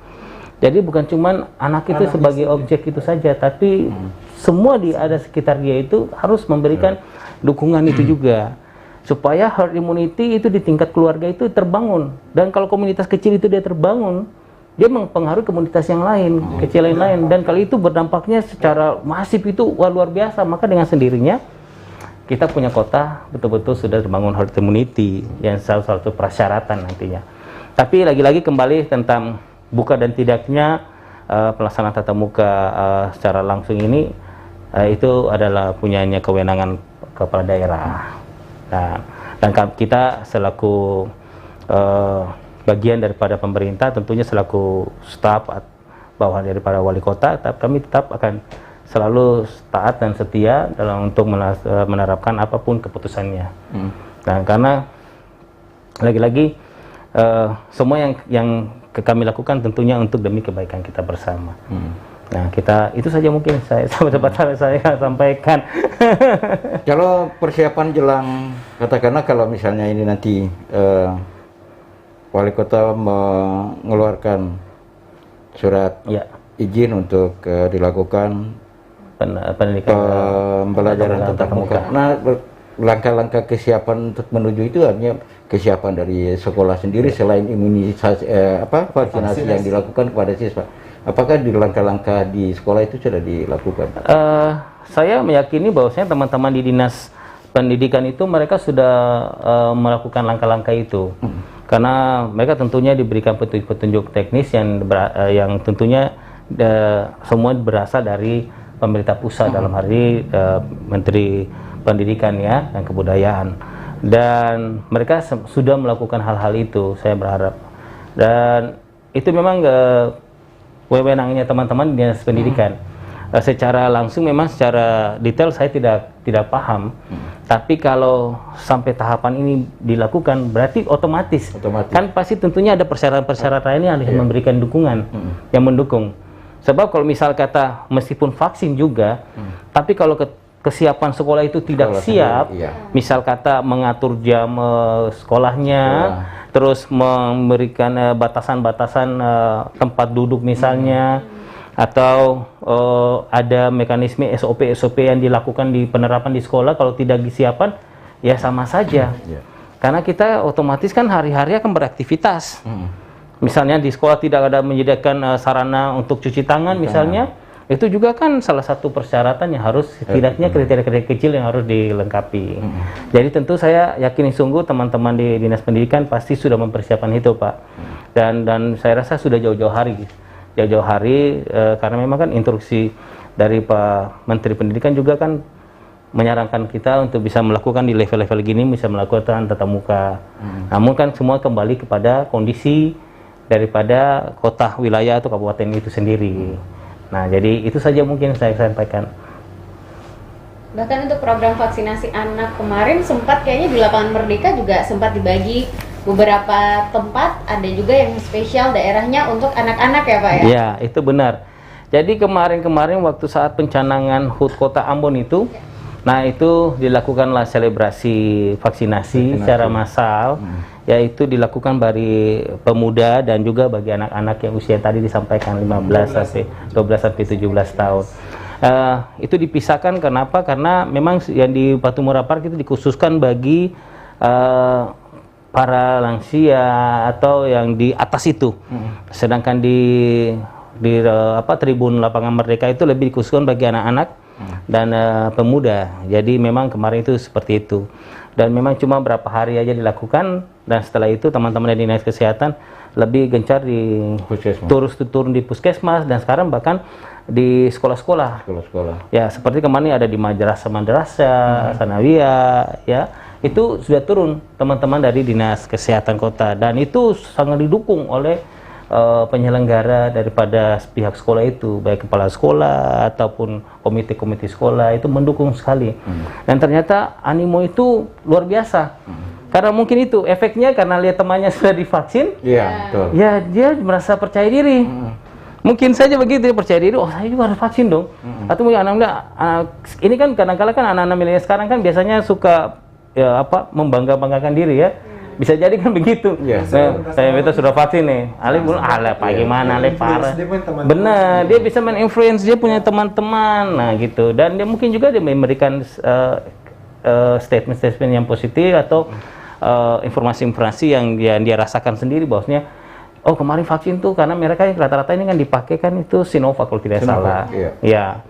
Jadi bukan cuma anak itu sebagai objek itu saja, tapi semua di ada sekitar dia itu harus memberikan dukungan itu juga. Supaya herd immunity itu di tingkat keluarga itu terbangun. Dan kalau komunitas kecil itu dia terbangun, dia mempengaruhi komunitas yang lain, kecil yang lain. Dan kalau itu berdampaknya secara masif itu luar biasa. Maka dengan sendirinya kita punya kota betul-betul sudah terbangun herd immunity yang salah satu persyaratan nantinya. Tapi lagi-lagi kembali tentang buka dan tidaknya pelaksanaan tatap muka secara langsung ini itu adalah punyanya kewenangan kepala daerah. Nah, dan kita selaku bagian daripada pemerintah, tentunya selaku staf bawah daripada wali kota, kami tetap akan selalu taat dan setia dalam untuk menerapkan apapun keputusannya. Nah, karena lagi-lagi semua yang kami lakukan tentunya untuk demi kebaikan kita bersama. Nah, itu saja mungkin saya sampaikan. Kalau persiapan jelang, katakanlah kalau misalnya ini nanti wali kota mengeluarkan surat izin untuk dilakukan pembelajaran tatap muka. Nah, langkah-langkah kesiapan untuk menuju itu artinya kesiapan dari sekolah sendiri selain imunisasi vaksinasi yang dilakukan kepada siswa. Apakah di langkah-langkah di sekolah itu sudah dilakukan? Saya meyakini bahwasanya teman-teman di dinas pendidikan itu mereka sudah melakukan langkah-langkah itu, karena mereka tentunya diberikan petunjuk-petunjuk teknis yang tentunya semua berasal dari pemerintah pusat dalam hari Menteri Pendidikan ya dan Kebudayaan, dan mereka sudah melakukan hal-hal itu. Saya berharap, dan itu memang wewenangnya teman-teman di dinas pendidikan. Secara langsung memang secara detail saya tidak paham, tapi kalau sampai tahapan ini dilakukan berarti otomatis. Kan pasti tentunya ada persyaratan-persyaratan ini harus memberikan dukungan yang mendukung. Sebab kalau misal kata meskipun vaksin juga, tapi kalau kesiapan sekolah itu tidak siap, misal kata mengatur jam sekolahnya, terus memberikan batasan-batasan tempat duduk misalnya, atau ada mekanisme SOP yang dilakukan di penerapan di sekolah, kalau tidak disiapkan ya sama saja. Karena kita otomatis kan hari-hari akan beraktivitas. Misalnya di sekolah tidak ada menyediakan sarana untuk cuci tangan misalnya, itu juga kan salah satu persyaratan yang harus setidaknya kriteria-kriteria kecil yang harus dilengkapi. Jadi tentu saya yakin sungguh teman-teman di Dinas Pendidikan pasti sudah mempersiapkan itu, Pak. Dan saya rasa sudah jauh-jauh hari, karena memang kan instruksi dari Pak Menteri Pendidikan juga kan menyarankan kita untuk bisa melakukan di level-level gini, bisa melakukan tatap muka. Namun kan semua kembali kepada kondisi daripada kota, wilayah atau kabupaten itu sendiri. Nah, jadi itu saja mungkin saya sampaikan. Bahkan untuk program vaksinasi anak kemarin sempat kayaknya di Lapangan Merdeka juga sempat dibagi beberapa tempat, ada juga yang spesial daerahnya untuk anak-anak ya Pak ya? Ya, itu benar. Jadi kemarin waktu saat pencanangan HUT Kota Ambon itu, nah itu dilakukanlah selebrasi vaksinasi secara massal, yaitu dilakukan bagi pemuda dan juga bagi anak-anak yang usia tadi disampaikan 12 sampai 17 tahun. Itu dipisahkan kenapa? Karena memang yang di Batu Murah Park itu dikhususkan bagi para lansia atau yang di atas itu. Sedangkan di Tribun Lapangan Merdeka itu lebih dikhususkan bagi anak-anak dan pemuda. Jadi memang kemarin itu seperti itu. Dan memang cuma berapa hari aja dilakukan, dan setelah itu teman-teman dari Dinas Kesehatan lebih gencar turun di puskesmas, dan sekarang bahkan di sekolah-sekolah. Ya, seperti kemarin ada di madrasah, sanawiyah, ya. Itu sudah turun teman-teman dari Dinas Kesehatan Kota dan itu sangat didukung oleh penyelenggara daripada pihak sekolah itu, baik kepala sekolah ataupun komite-komite sekolah itu mendukung sekali. Dan ternyata animo itu luar biasa. Karena mungkin itu efeknya karena lihat temannya sudah divaksin, ya dia merasa percaya diri. Mungkin saja begitu, dia percaya diri, oh saya juga harus vaksin dong. Atau mungkin anak-anak, ini kan kadang-kadang kan anak-anak milenial sekarang kan biasanya suka ya membangga-banggakan diri ya. Bisa jadi kan begitu. Saya minta sudah vaksin nih. Ali bilang, gimana, parah. Benar, dia bisa influence, dia punya teman-teman, nah gitu. Dan dia mungkin juga dia memberikan statement-statement yang positif atau informasi-informasi yang dia rasakan sendiri bahwasanya oh kemarin vaksin tuh karena mereka rata-rata ini kan dipakai kan itu Sinovac kalau tidak salah. Ya,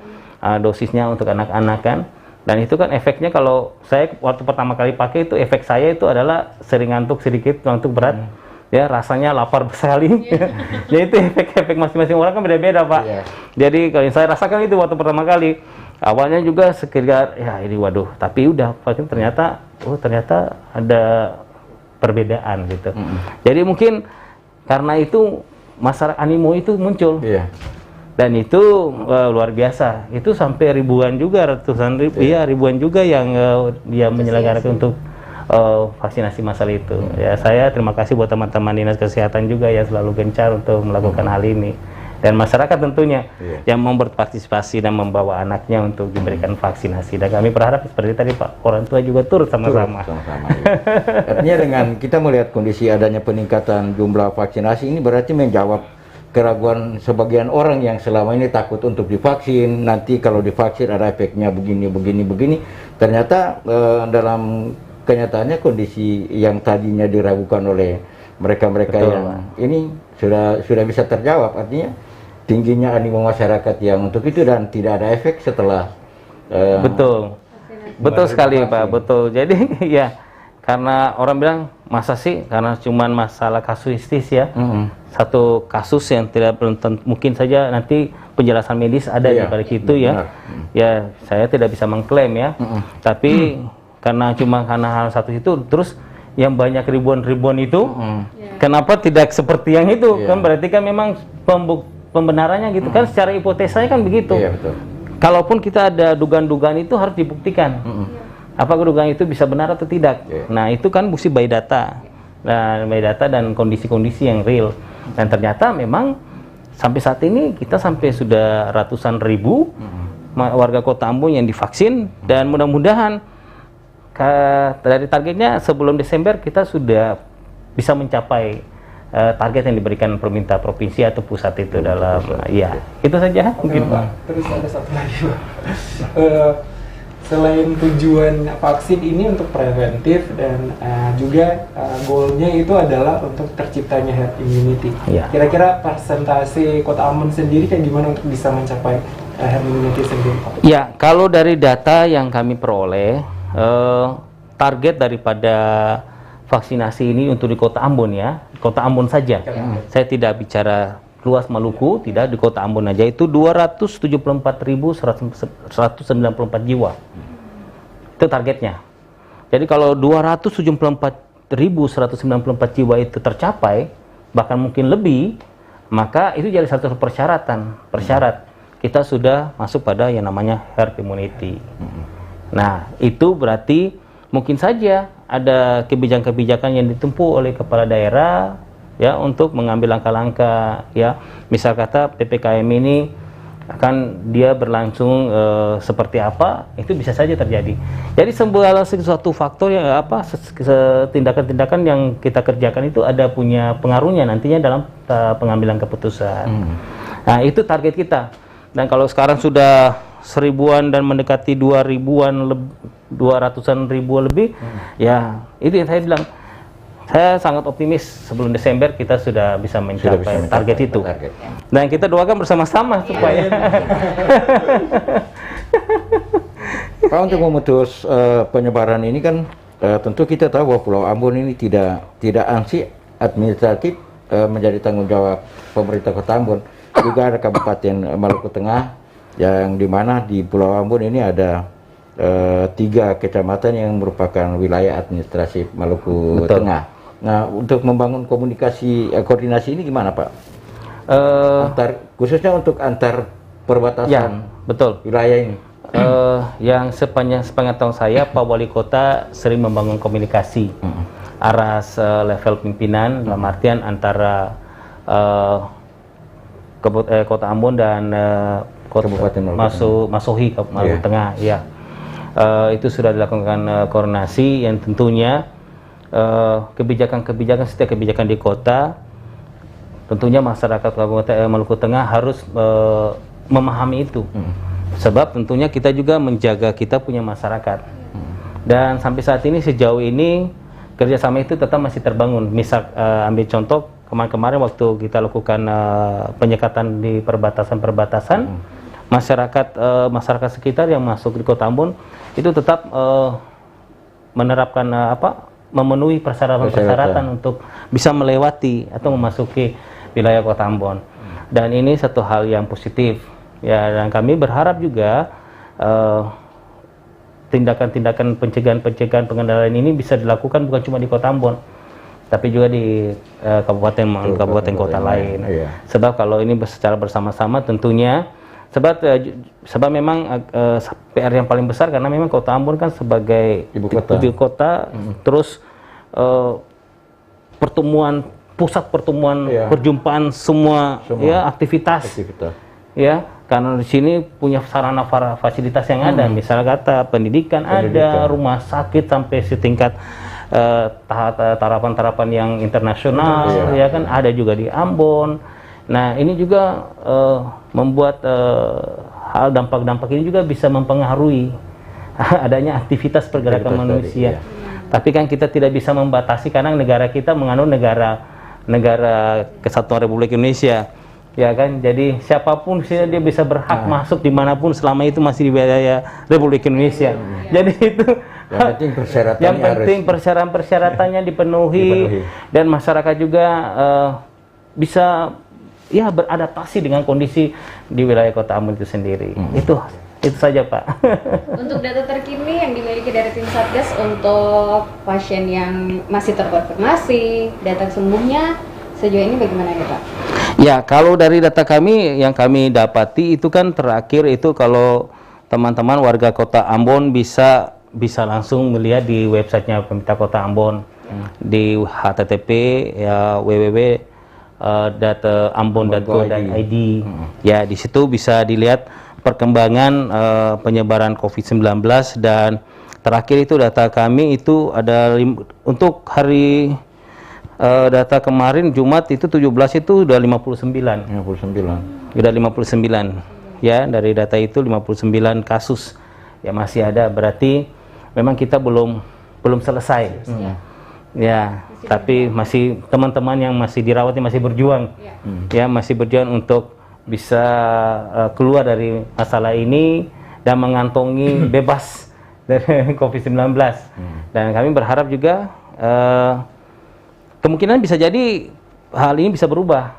dosisnya untuk anak-anak kan. Dan itu kan efeknya kalau saya waktu pertama kali pakai itu efek saya itu adalah sering ngantuk sedikit, ngantuk berat. Ya, rasanya lapar sekali. Ya itu efek-efek masing-masing orang kan beda-beda, Pak. Jadi kalau saya rasakan itu waktu pertama kali. Awalnya juga sekedar ya ini waduh, tapi udah vaksin ternyata ada perbedaan gitu. Jadi mungkin karena itu masyarakat animo itu muncul. Dan itu luar biasa. Itu sampai ribuan juga, ratusan ribu, ribuan juga yang dia menyelenggarakan untuk vaksinasi massal itu. Ya, saya terima kasih buat teman-teman Dinas Kesehatan juga yang selalu gencar untuk melakukan hal ini. Dan masyarakat tentunya yang mau berpartisipasi dan membawa anaknya untuk diberikan vaksinasi. Dan kami berharap seperti tadi Pak, orang tua juga turut sama-sama. Artinya dengan kita melihat kondisi adanya peningkatan jumlah vaksinasi ini berarti menjawab keraguan sebagian orang yang selama ini takut untuk divaksin, nanti kalau divaksin ada efeknya begini. Ternyata dalam kenyataannya kondisi yang tadinya diragukan oleh mereka-mereka yang ini sudah bisa terjawab. Artinya tingginya animo masyarakat yang untuk itu dan tidak ada efek setelah betul sekali Pak, betul. Jadi ya karena orang bilang masa sih karena cuman masalah kasuistis ya, satu kasus yang tidak mungkin saja nanti penjelasan medis ada di balik itu ya. Ya saya tidak bisa mengklaim ya, tapi karena hal satu itu terus yang banyak ribuan itu, kenapa tidak seperti yang itu? Kan berarti kan memang pembenarannya gitu kan secara hipotesanya kan begitu. Kalaupun kita ada dugaan-dugaan itu harus dibuktikan. Apakah dugaan itu bisa benar atau tidak? Nah itu kan bukti by data, dan kondisi-kondisi yang real. Dan ternyata memang sampai saat ini kita sampai sudah ratusan ribu warga Kota Ambon yang divaksin dan mudah-mudahan dari targetnya sebelum Desember kita sudah bisa mencapai target yang diberikan pemerintah provinsi atau pusat itu dalam itu saja mungkin Pak. Terus ada satu lagi Pak. Selain tujuan vaksin ini untuk preventif dan juga goalnya itu adalah untuk terciptanya herd immunity. Kira-kira persentase Kota Ambon sendiri kayak gimana untuk bisa mencapai herd immunity sendiri Pak? Ya, kalau dari data yang kami peroleh, target daripada vaksinasi ini untuk di Kota Ambon ya, Kota Ambon saja. Saya tidak bicara luas Maluku, tidak, di Kota Ambon aja itu 274.194 jiwa. Itu targetnya. Jadi kalau 274.194 jiwa itu tercapai, bahkan mungkin lebih, maka itu jadi satu persyarat kita sudah masuk pada yang namanya herd immunity. Nah, itu berarti mungkin saja ada kebijakan-kebijakan yang ditempuh oleh kepala daerah ya untuk mengambil langkah-langkah ya, misal kata PPKM ini akan dia berlangsung seperti apa, itu bisa saja terjadi. Jadi suatu faktor yang tindakan-tindakan yang kita kerjakan itu ada punya pengaruhnya nantinya dalam pengambilan keputusan. Nah itu target kita. Dan kalau sekarang sudah 1000-an dan mendekati 200-an ribu lebih, ya itu yang saya bilang. Saya sangat optimis sebelum Desember kita sudah bisa mencapai target itu. Dan kita doakan bersama-sama supaya. Pak, untuk memutus penyebaran ini kan tentu kita tahu bahwa Pulau Ambon ini tidak ansih administratif menjadi tanggung jawab pemerintah Kota Ambon. juga ada Kabupaten Maluku Tengah, yang dimana di Pulau Ambon ini ada 3 kecamatan yang merupakan wilayah administrasi Maluku Betul. Tengah. Nah, untuk membangun komunikasi koordinasi ini gimana Pak? Khususnya untuk antar perbatasan Ya, betul. wilayah ini. Yang sepanjang tahun saya, Pak Wali Kota sering membangun komunikasi aras level pimpinan, dalam artian antara Kota Ambon dan Kabupaten Masohi Maluku Tengah. Ya, itu sudah dilakukan koordinasi yang tentunya kebijakan-kebijakan, setiap kebijakan di kota, tentunya masyarakat Kabupaten Maluku Tengah harus memahami itu. Sebab tentunya kita juga menjaga kita punya masyarakat. Dan sampai saat ini, sejauh ini kerjasama itu tetap masih terbangun. Misal ambil contoh kemarin waktu kita lakukan penyekatan di perbatasan-perbatasan, masyarakat sekitar yang masuk di Kota Ambon itu tetap menerapkan memenuhi persyaratan untuk bisa melewati atau memasuki wilayah Kota Ambon. Dan ini satu hal yang positif. Ya, dan kami berharap juga tindakan-tindakan pencegahan pengendalian ini bisa dilakukan bukan cuma di Kota Ambon, tapi juga di kabupaten kota lain. Sebab kalau ini secara bersama-sama tentunya, sebab memang PR yang paling besar karena memang Kota Ambon kan sebagai ibu kota, terus pusat pertemuan, perjumpaan semua. Ya, aktivitas. Ya, karena di sini punya sarana fasilitas yang ada, misalnya kata pendidikan ada, rumah sakit sampai setingkat tarapan-tarapan yang internasional, ya kan ada juga di Ambon. Nah, ini juga membuat hal dampak-dampak ini juga bisa mempengaruhi adanya aktivitas pergerakan manusia. Tapi kan kita tidak bisa membatasi karena negara kita mengandung negara Kesatuan Republik Indonesia. Ya kan, jadi siapapun dia bisa berhak masuk dimanapun selama itu masih di wilayah Republik Indonesia. Jadi itu yang penting persyaratannya dipenuhi dan masyarakat juga bisa ya beradaptasi dengan kondisi di wilayah Kota Ambon itu sendiri. Itu saja Pak. Untuk data terkini yang dimiliki dari tim Satgas untuk pasien yang masih terkonfirmasi, data sembuhnya sejauh ini bagaimana ya Pak? Ya, kalau dari data kami yang kami dapati itu kan terakhir itu kalau teman-teman warga Kota Ambon bisa langsung melihat di websitenya Pemerintah Kota Ambon di http ya www.ambon.go.id. Ya, di situ bisa dilihat perkembangan penyebaran COVID-19 dan terakhir itu data kami itu ada untuk hari data kemarin Jumat itu 17 itu udah 59. Udah 59. Ya, dari data itu 59 kasus. Ya, masih ada, berarti memang kita belum selesai. Ya, tapi masih teman-teman yang masih dirawat masih berjuang. Ya, masih berjuang untuk bisa keluar dari masalah ini dan mengantongi bebas dari COVID-19. Dan kami berharap juga kemungkinan bisa jadi hal ini bisa berubah.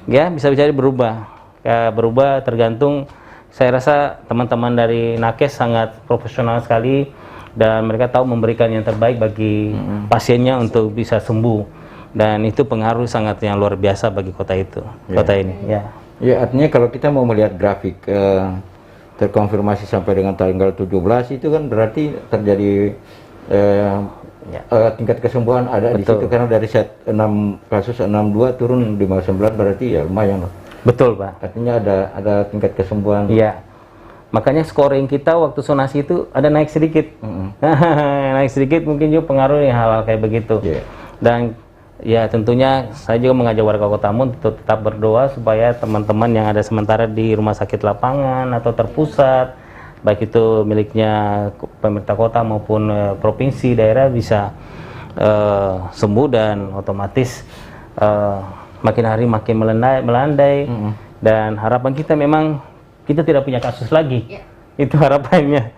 Ya, bisa jadi berubah. Ya, berubah tergantung. Saya rasa teman-teman dari Nakes sangat profesional sekali dan mereka tahu memberikan yang terbaik bagi pasiennya untuk bisa sembuh. Dan itu pengaruh sangat yang luar biasa bagi kota itu, kota ini. Ya, artinya kalau kita mau melihat grafik terkonfirmasi sampai dengan tanggal 17 itu kan berarti terjadi tingkat kesembuhan ada di situ karena dari set 6 kasus 62 turun 59 berarti ya lumayan loh. Betul Pak. Artinya ada tingkat kesembuhan. Iya. Makanya scoring kita waktu zonasi itu ada naik sedikit. Naik sedikit mungkin juga pengaruh hal-hal kayak begitu. Dan ya tentunya saya juga mengajak warga Kota Ambon tetap berdoa supaya teman-teman yang ada sementara di rumah sakit lapangan atau terpusat, baik itu miliknya pemerintah kota maupun provinsi, daerah bisa sembuh dan otomatis makin hari makin melandai. Dan harapan kita memang kita tidak punya kasus lagi. Itu harapannya.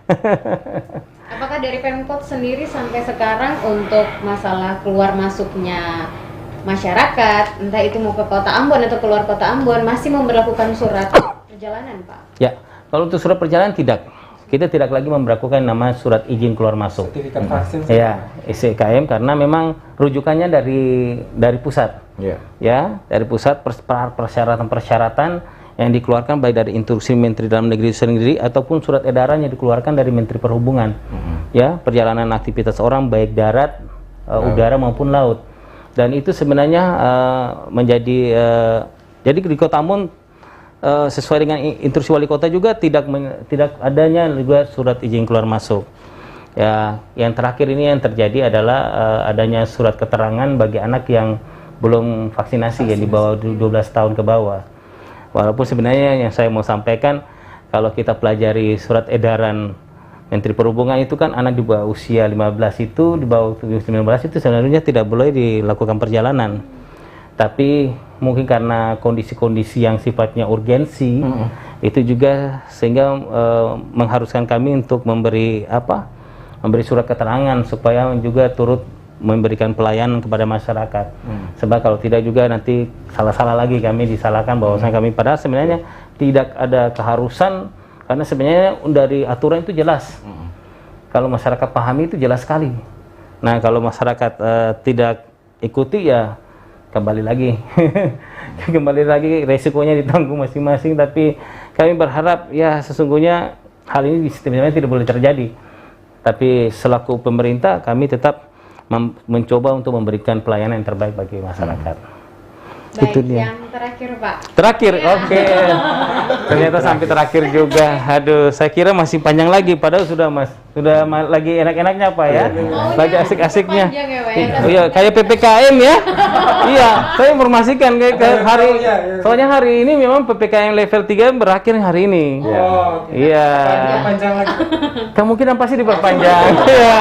Apakah dari Pemkot sendiri sampai sekarang untuk masalah keluar masuknya masyarakat, entah itu mau ke kota Ambon atau keluar kota Ambon, masih memberlakukan surat perjalanan, Pak? Ya, kalau untuk surat perjalanan tidak. Kita tidak lagi memberlakukan nama surat izin keluar masuk. Sertifikat vaksin. Ya, SIKM, karena memang rujukannya dari pusat. Ya, dari pusat persyaratan-persyaratan yang dikeluarkan baik dari instruksi Menteri Dalam Negeri sendiri ataupun surat edaran yang dikeluarkan dari Menteri Perhubungan. Ya, perjalanan aktivitas orang baik darat, udara maupun laut. Dan itu sebenarnya menjadi jadi di Kota Ambon sesuai dengan instruksi wali kota juga tidak adanya juga surat izin keluar masuk. Ya, yang terakhir ini yang terjadi adalah adanya surat keterangan bagi anak yang belum vaksinasi ya di bawah 12 tahun ke bawah. Walaupun sebenarnya yang saya mau sampaikan, kalau kita pelajari surat edaran Menteri Perhubungan itu kan anak di bawah usia 15 itu, di bawah 19 itu sebenarnya tidak boleh dilakukan perjalanan. Tapi mungkin karena kondisi-kondisi yang sifatnya urgensi, itu juga sehingga mengharuskan kami untuk memberi surat keterangan supaya juga turut memberikan pelayanan kepada masyarakat. Sebab kalau tidak juga nanti salah-salah lagi kami disalahkan bahwasanya kami, padahal sebenarnya tidak ada keharusan, karena sebenarnya dari aturan itu jelas. Kalau masyarakat pahami itu jelas sekali. Nah, kalau masyarakat tidak ikuti ya kembali lagi kembali lagi resikonya ditanggung masing-masing. Tapi kami berharap ya sesungguhnya hal ini sebenarnya tidak boleh terjadi. Tapi selaku pemerintah kami tetap mencoba untuk memberikan pelayanan yang terbaik bagi masyarakat. Baik, itu dia. yang terakhir, Pak. Terakhir, oke. Ternyata sampai terakhir juga. Aduh, saya kira masih panjang lagi. Padahal sudah lagi enak-enaknya Pak ya. Lagi asik-asiknya. Iya, kayak PPKM ya. Iya, saya informasikan kayak hari. Soalnya hari ini memang PPKM level 3 berakhir hari ini. Iya. Kemungkinan pasti diperpanjang. Iya.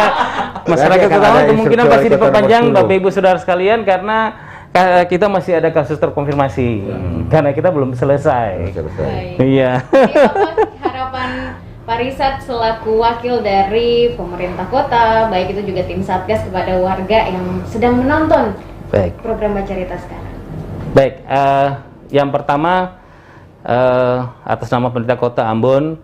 Masyarakat terutama kemungkinan pasti diperpanjang, Bapak Ibu Saudara sekalian, karena kita masih ada kasus terkonfirmasi karena kita belum selesai. Iya. Harapan Pak Risat selaku wakil dari pemerintah kota, baik itu juga tim Satgas, kepada warga yang sedang menonton program Baca Cerita sekarang. Baik, yang pertama atas nama pemerintah Kota Ambon,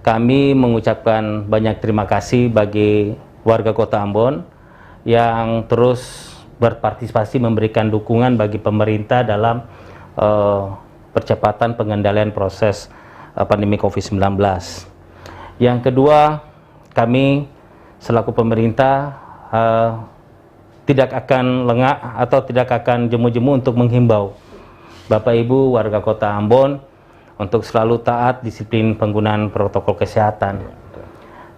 kami mengucapkan banyak terima kasih bagi warga Kota Ambon yang terus berpartisipasi memberikan dukungan bagi pemerintah dalam percepatan pengendalian proses pandemi COVID-19. Yang kedua, kami selaku pemerintah tidak akan lengah atau tidak akan jemu-jemu untuk menghimbau Bapak Ibu warga Kota Ambon untuk selalu taat disiplin penggunaan protokol kesehatan.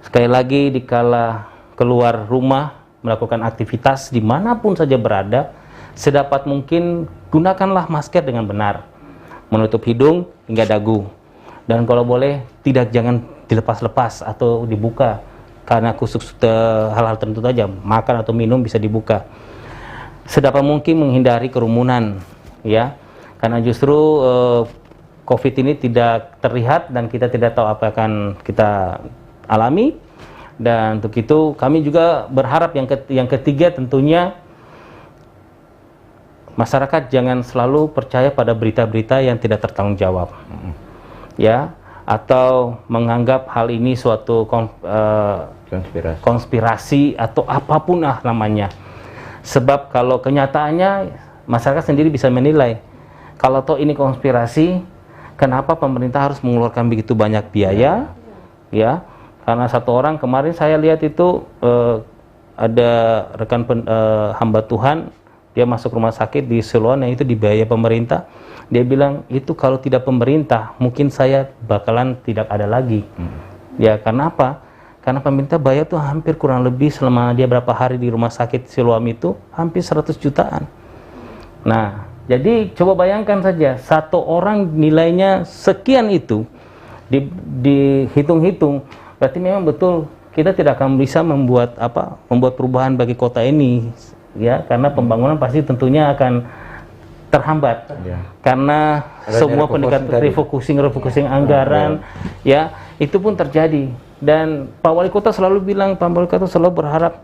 Sekali lagi, dikala keluar rumah melakukan aktivitas dimanapun saja berada, sedapat mungkin gunakanlah masker dengan benar, menutup hidung hingga dagu, dan kalau boleh jangan dilepas-lepas atau dibuka, karena khusus hal-hal tertentu saja, makan atau minum bisa dibuka. Sedapat mungkin menghindari kerumunan, ya, karena justru COVID ini tidak terlihat dan kita tidak tahu apa akan kita alami. Dan untuk itu kami juga berharap yang ketiga tentunya masyarakat jangan selalu percaya pada berita-berita yang tidak tertanggung jawab, ya, atau menganggap hal ini suatu konspirasi atau apapun namanya. Sebab kalau kenyataannya masyarakat sendiri bisa menilai, kalau toh ini konspirasi, kenapa pemerintah harus mengeluarkan begitu banyak biaya, ya? Karena satu orang kemarin saya lihat itu ada rekan hamba Tuhan, dia masuk rumah sakit di Siloam yang itu dibiayai pemerintah. Dia bilang itu kalau tidak pemerintah mungkin saya bakalan tidak ada lagi. Ya, karena apa? Karena pemerintah bayar tuh hampir kurang lebih selama dia berapa hari di rumah sakit Siloam itu hampir 100 jutaan. Nah, jadi coba bayangkan saja satu orang nilainya sekian itu dihitung-hitung. Berarti memang betul kita tidak akan bisa membuat perubahan bagi kota ini, ya, karena pembangunan pasti tentunya akan terhambat, karena semua pendekatan refocusing anggaran, ya, itu pun terjadi. Dan Pak Wali Kota selalu bilang, Pak Wali Kota selalu berharap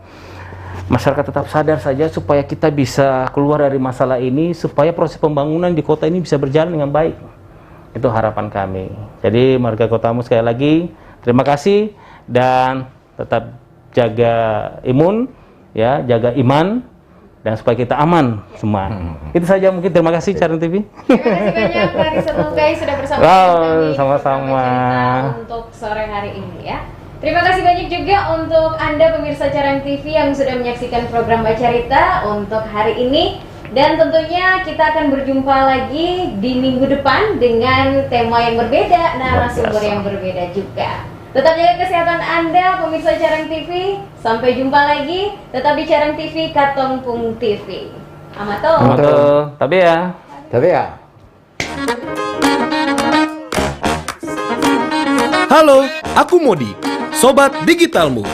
masyarakat tetap sadar saja supaya kita bisa keluar dari masalah ini, supaya proses pembangunan di kota ini bisa berjalan dengan baik. Itu harapan kami. Jadi warga Kotamu sekali lagi terima kasih dan tetap jaga imun, ya, jaga iman, dan supaya kita aman semua. Itu saja mungkin. Terima kasih Caran TV. Terima kasih banyak Marisa Tunggai sudah bersama kami. Sama-sama. Untuk sore hari ini ya. Terima kasih banyak juga untuk Anda pemirsa Caran TV yang sudah menyaksikan program Bacarita untuk hari ini. Dan tentunya kita akan berjumpa lagi di minggu depan dengan tema yang berbeda, narasumber yang berbeda juga. Tetap jaga kesehatan Anda pemirsa Caran TV. Sampai jumpa lagi. Tetap di Caran TV, Katongpung TV. Amato. Tapi ya. Halo, aku Modi, Sobat Digitalmu.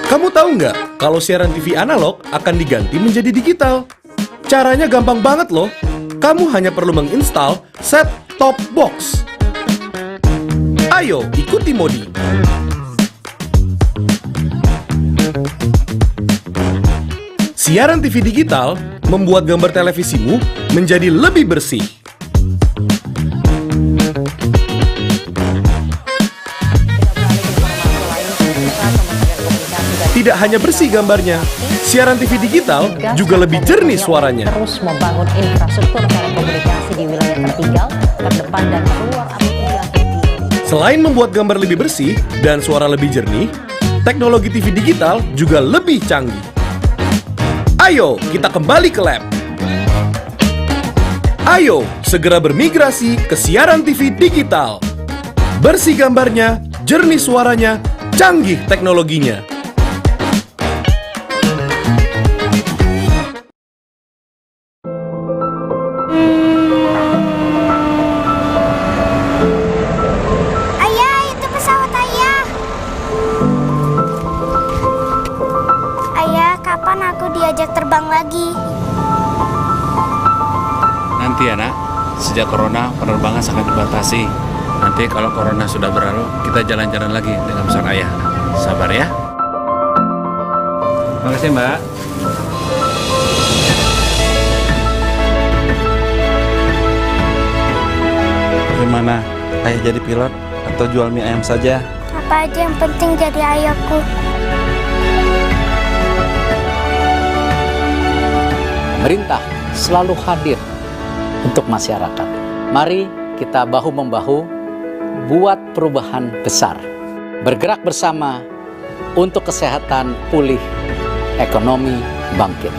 Kamu tahu nggak kalau siaran TV analog akan diganti menjadi digital? Caranya gampang banget loh. Kamu hanya perlu menginstal set-top box. Ayo, ikuti Modi. Siaran TV digital membuat gambar televisimu menjadi lebih bersih. Tidak hanya bersih gambarnya, siaran TV digital juga lebih jernih suaranya. Terus membangun infrastruktur telekomunikasi di wilayah tertinggal, terdepan dan terluar. Selain membuat gambar lebih bersih dan suara lebih jernih, teknologi TV digital juga lebih canggih. Ayo, kita kembali ke lab. Ayo, segera bermigrasi ke siaran TV digital. Bersih gambarnya, jernih suaranya, canggih teknologinya. diajak terbang lagi. Nanti ya nak, sejak corona penerbangan sangat dibatasi. Nanti kalau corona sudah berlalu, kita jalan-jalan lagi dengan besar ayah. Sabar ya. Terima kasih Mbak. Bagaimana? Ayah jadi pilot atau jual mie ayam saja? Apa aja yang penting jadi ayahku. Pemerintah selalu hadir untuk masyarakat. Mari kita bahu-membahu buat perubahan besar. Bergerak bersama untuk kesehatan pulih, ekonomi bangkit.